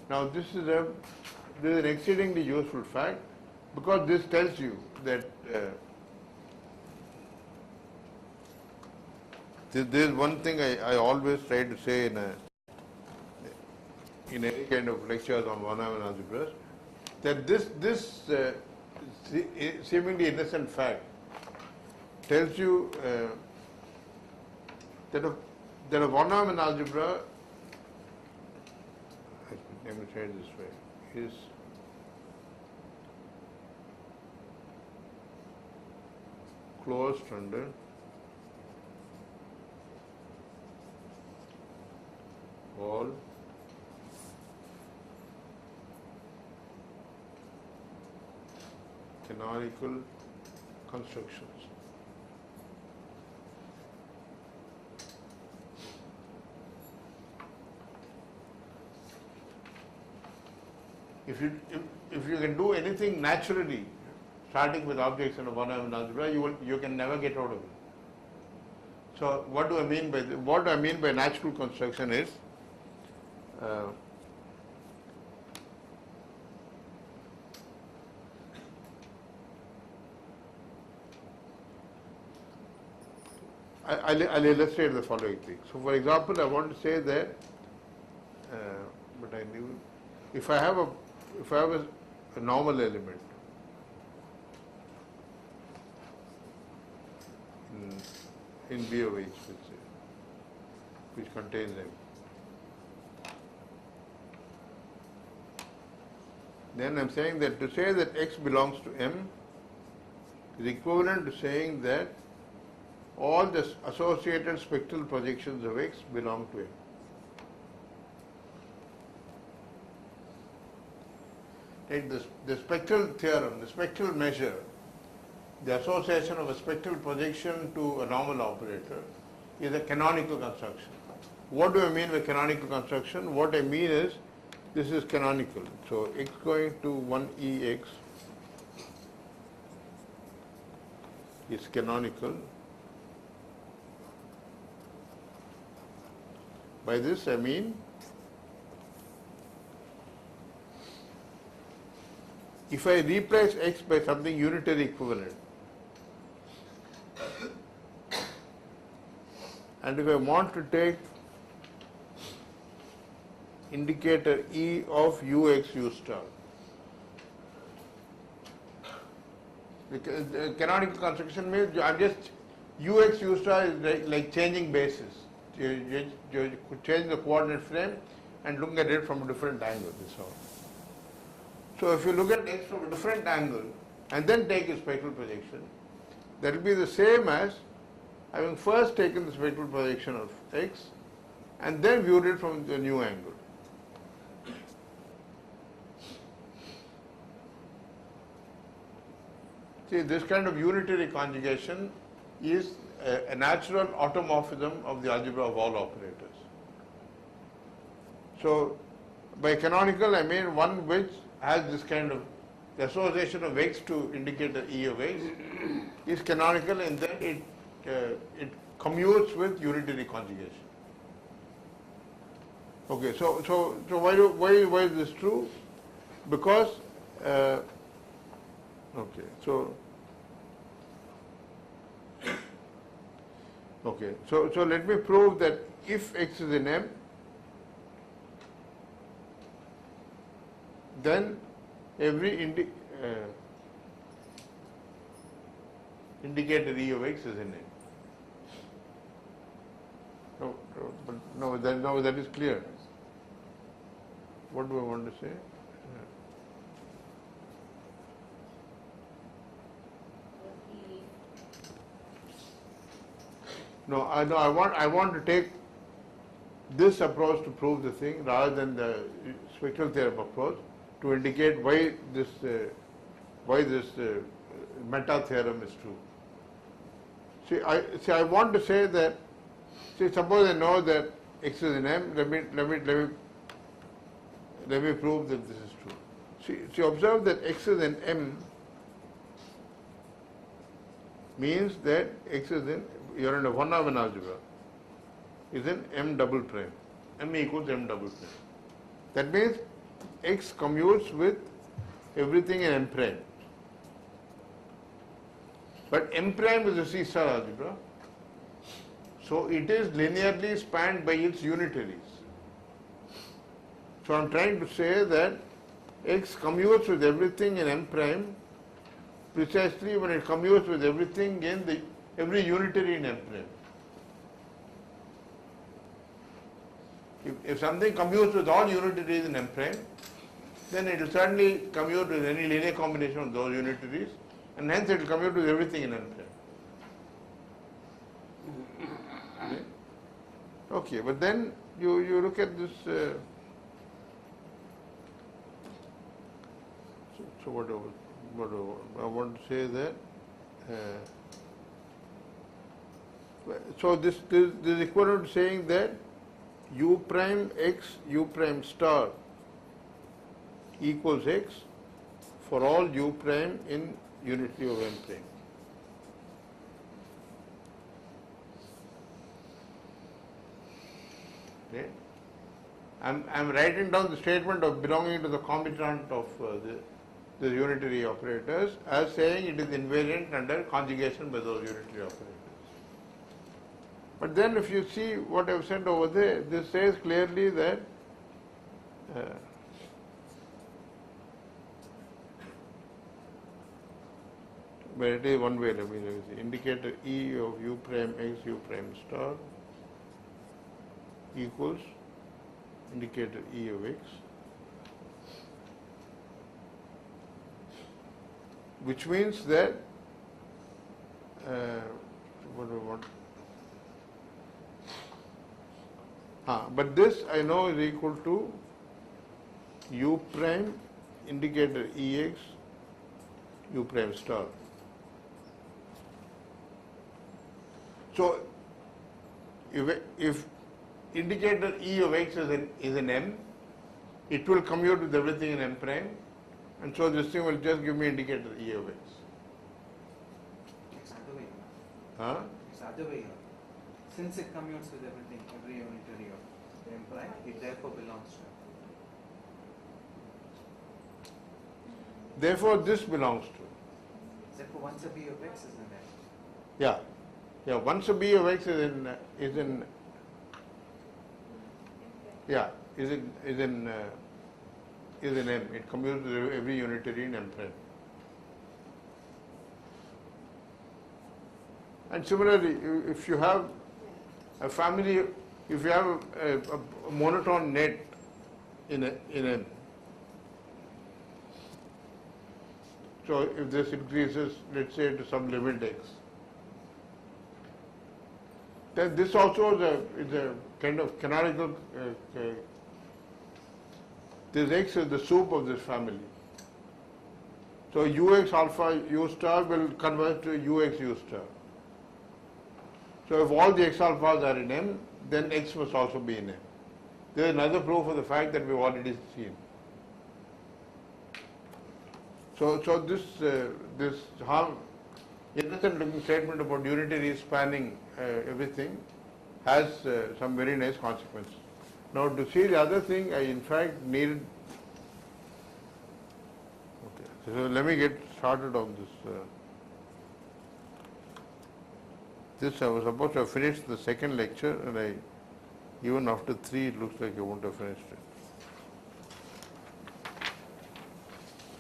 Now this is an exceedingly useful fact, because this tells you that there is one thing I always try to say in any kind of lectures on one-dimensional algebras, that this seemingly innocent fact tells you that a one-dimensional algebra, let me say it this way, is closed under all canonical constructions. If you can do anything naturally, starting with objects in a one-dimensional algebra, you can never get out of it. So what do I mean by natural construction is, I'll illustrate the following thing. So, for example, I want to say that, but I knew, if I have a normal element in B of H, let's say, which contains M, then I'm saying that to say that X belongs to M is equivalent to saying that all the associated spectral projections of X belong to M. Take the spectral theorem, the spectral measure, the association of a spectral projection to a normal operator is a canonical construction. What do I mean by canonical construction? What I mean is this is canonical. So X going to 1EX is canonical. By this I mean if I replace X by something unitary equivalent, and if I want to take indicator E of Ux U star, the canonical construction means I'm just Ux U star is like changing bases. You could change the coordinate frame and look at it from a different angle. That's all. So if you look at X from a different angle and then take a spectral projection, that will be the same as having first taken the spectral projection of X and then viewed it from the new angle. See, this kind of unitary conjugation is a natural automorphism of the algebra of all operators. So, by canonical I mean one which has this kind of the association of X to indicate the E of X is canonical, and then it commutes with unitary conjugation. Okay, so why is this true? Because okay, so let me prove that if X is in M, then every indicator E of X is in M. No, that is clear. What do I want to say? No, I want to take this approach to prove the thing rather than the spectral theorem approach to indicate why this meta theorem is true. I want to say that. Suppose I know that X is in M. Let me prove that this is true. See, observe that X is in M means that X is in, you're in a von Neumann algebra, is in M double prime. M equals M double prime. That means X commutes with everything in M prime. But M prime is a C star algebra, so it is linearly spanned by its unitaries. So I'm trying to say that X commutes with everything in M prime precisely when it commutes with everything in every unitary in M prime. If something commutes with all unitaries in M prime, then it will certainly commute with any linear combination of those unitaries, and hence it will commute with everything in M prime. Okay, but then you look at this. So what I want to say that. So this is equivalent to saying that U prime X U prime star equals X for all U prime in unity of M prime. Okay. I'm writing down the statement of belonging to the commutant of the unitary operators as saying it is invariant under conjugation by those unitary operators. But then if you see what I've said over there, this says clearly that but it is one way, let me see. Indicator E of U prime X U prime star equals indicator E of X, which means that what do we want? But this I know is equal to u prime indicator Ex u prime star. So if indicator E of x is an m, it will commute with everything in m prime, and so this thing will just give me indicator E of x. It's other way. Huh? It's other way here. Since it commutes with everything, every unitary of the m prime, it therefore belongs to M. Therefore, this belongs to. Therefore, once a b of x is in M. Yeah. Yeah, once a b of x is in yeah, is in M. It commutes with every unitary in M prime. And similarly, if you have a family, if you have a monotone net in M, so if this increases, let's say, to some limit x, then this also is a kind of canonical, this x is the soup of this family. So ux alpha u star will converge to ux u star. So if all the x alphas are in M, then x must also be in M. There is another proof of the fact that we've already seen. So this harm innocent looking statement about unitary spanning everything has some very nice consequences. Now to see the other thing, I in fact needed. Okay, so let me get started on this. This I was supposed to have finished the second lecture, and even after 3 it looks like I won't have finished it.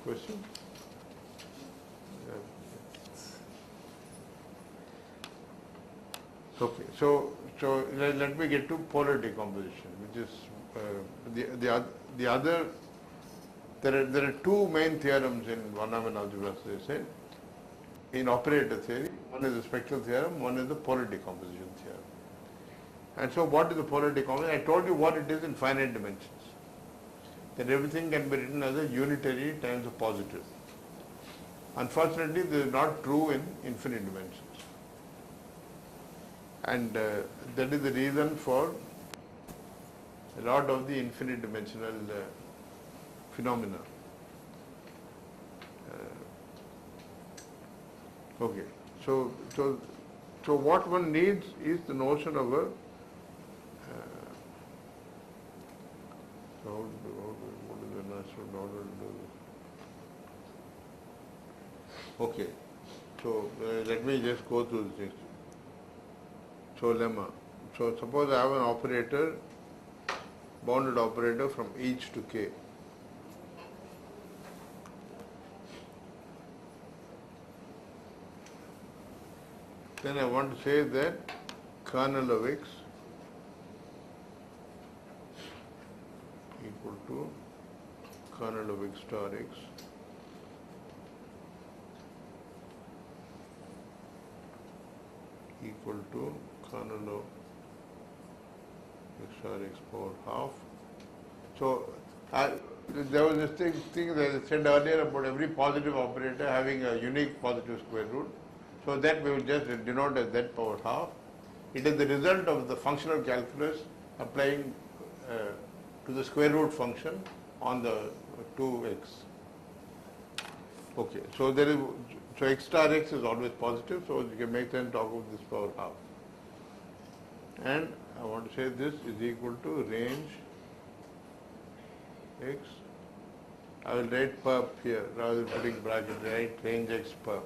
Question? Okay, so let me get to polar decomposition, which is the other. There are 2 main theorems in one-dimensional algebra, as they say. In operator theory, one is the spectral theorem, one is the polar decomposition theorem. And so what is the polar decomposition? I told you what it is in finite dimensions. That everything can be written as a unitary times a positive. Unfortunately, this is not true in infinite dimensions. And that is the reason for a lot of the infinite dimensional phenomena. Okay, so what one needs is the notion of a what is the natural order to do this? Okay, so let me just go through the things. So lemma. So suppose I have an operator, bounded operator from H to K. Then I want to say that kernel of x equal to kernel of x star x equal to kernel of x star x power half. So there was this thing that I said earlier about every positive operator having a unique positive square root. So that we will just denote as z power half. It is the result of the functional calculus applying to the square root function on the 2x. Okay, so x star x is always positive, so you can make sense of this power half. And I want to say this is equal to range x. I will write perp here rather than putting bracket, write range x perp.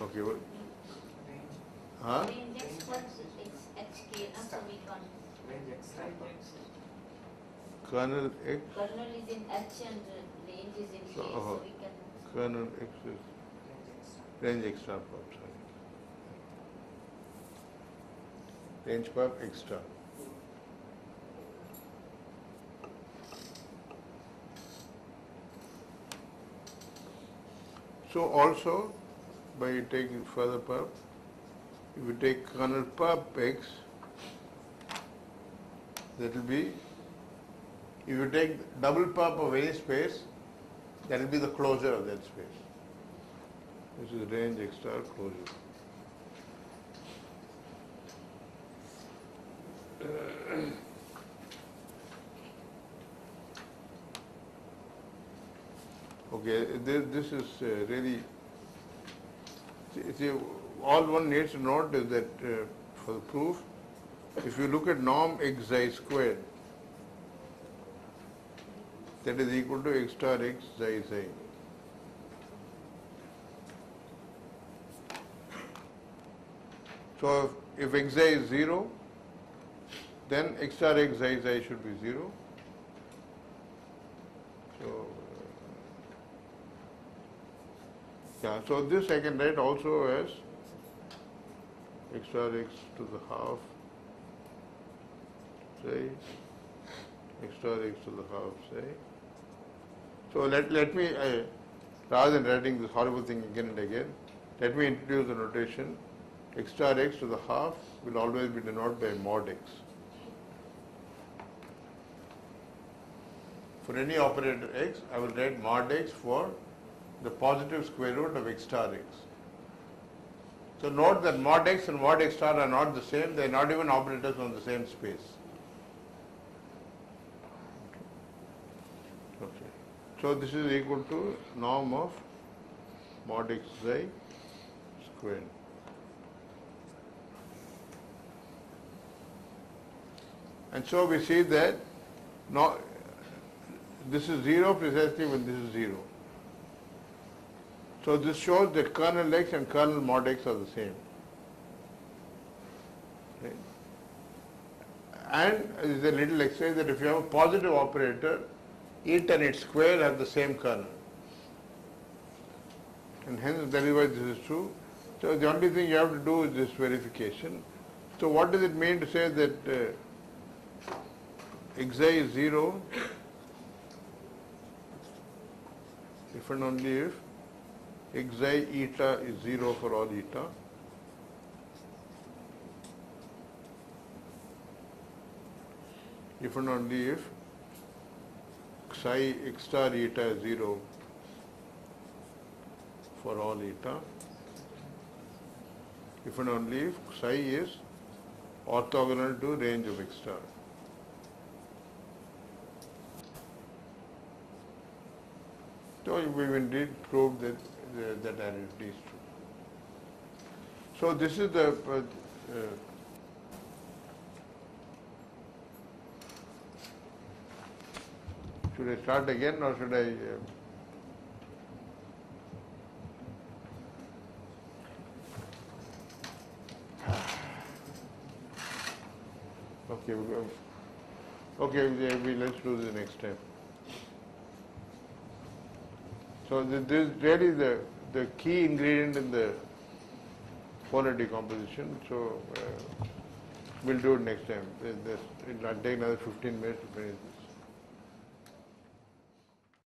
Okay, what? Huh? Range x plus hk, so we can't. Range x star. Kernel x. Kernel is in h and range is in k, so we can. Kernel x is range x star perp, sorry. Range perp x star. So also, by taking further perp, if you take kernel perp x, that will be, if you take double perp of any space, that will be the closure of that space. This is range x star closure. Okay, this is really, see, all one needs to note is that for the proof, if you look at norm x xi squared, that is equal to x star x xi xi. So if xi is 0, then x star x xi xi should be 0. So, yeah, so this I can write also as x star x to the half, say, x star x to the half, say. So let me, rather than writing this horrible thing again and again, let me introduce the notation. X star x to the half will always be denoted by mod x. For any operator x, I will write mod x for the positive square root of x star x. So note that mod x and mod x star are not the same, they are not even operators on the same space. Okay. So this is equal to norm of mod x xi squared. And so we see that now this is 0 precisely when this is 0. So this shows that kernel x and kernel mod x are the same. Right? And there is a little exercise that if you have a positive operator, it and its square have the same kernel. And hence that is why this is true. So the only thing you have to do is this verification. So what does it mean to say that xi is 0 if and only if xi eta is 0 for all eta, if and only if psi x star eta is 0 for all eta, if and only if psi is orthogonal to range of x star. So we indeed proved that that identity is true. So this is the should I start again or should I? Okay, let's do this next time. So this is really the key ingredient in the polar decomposition. So we'll do it next time. It'll take another 15 minutes to finish.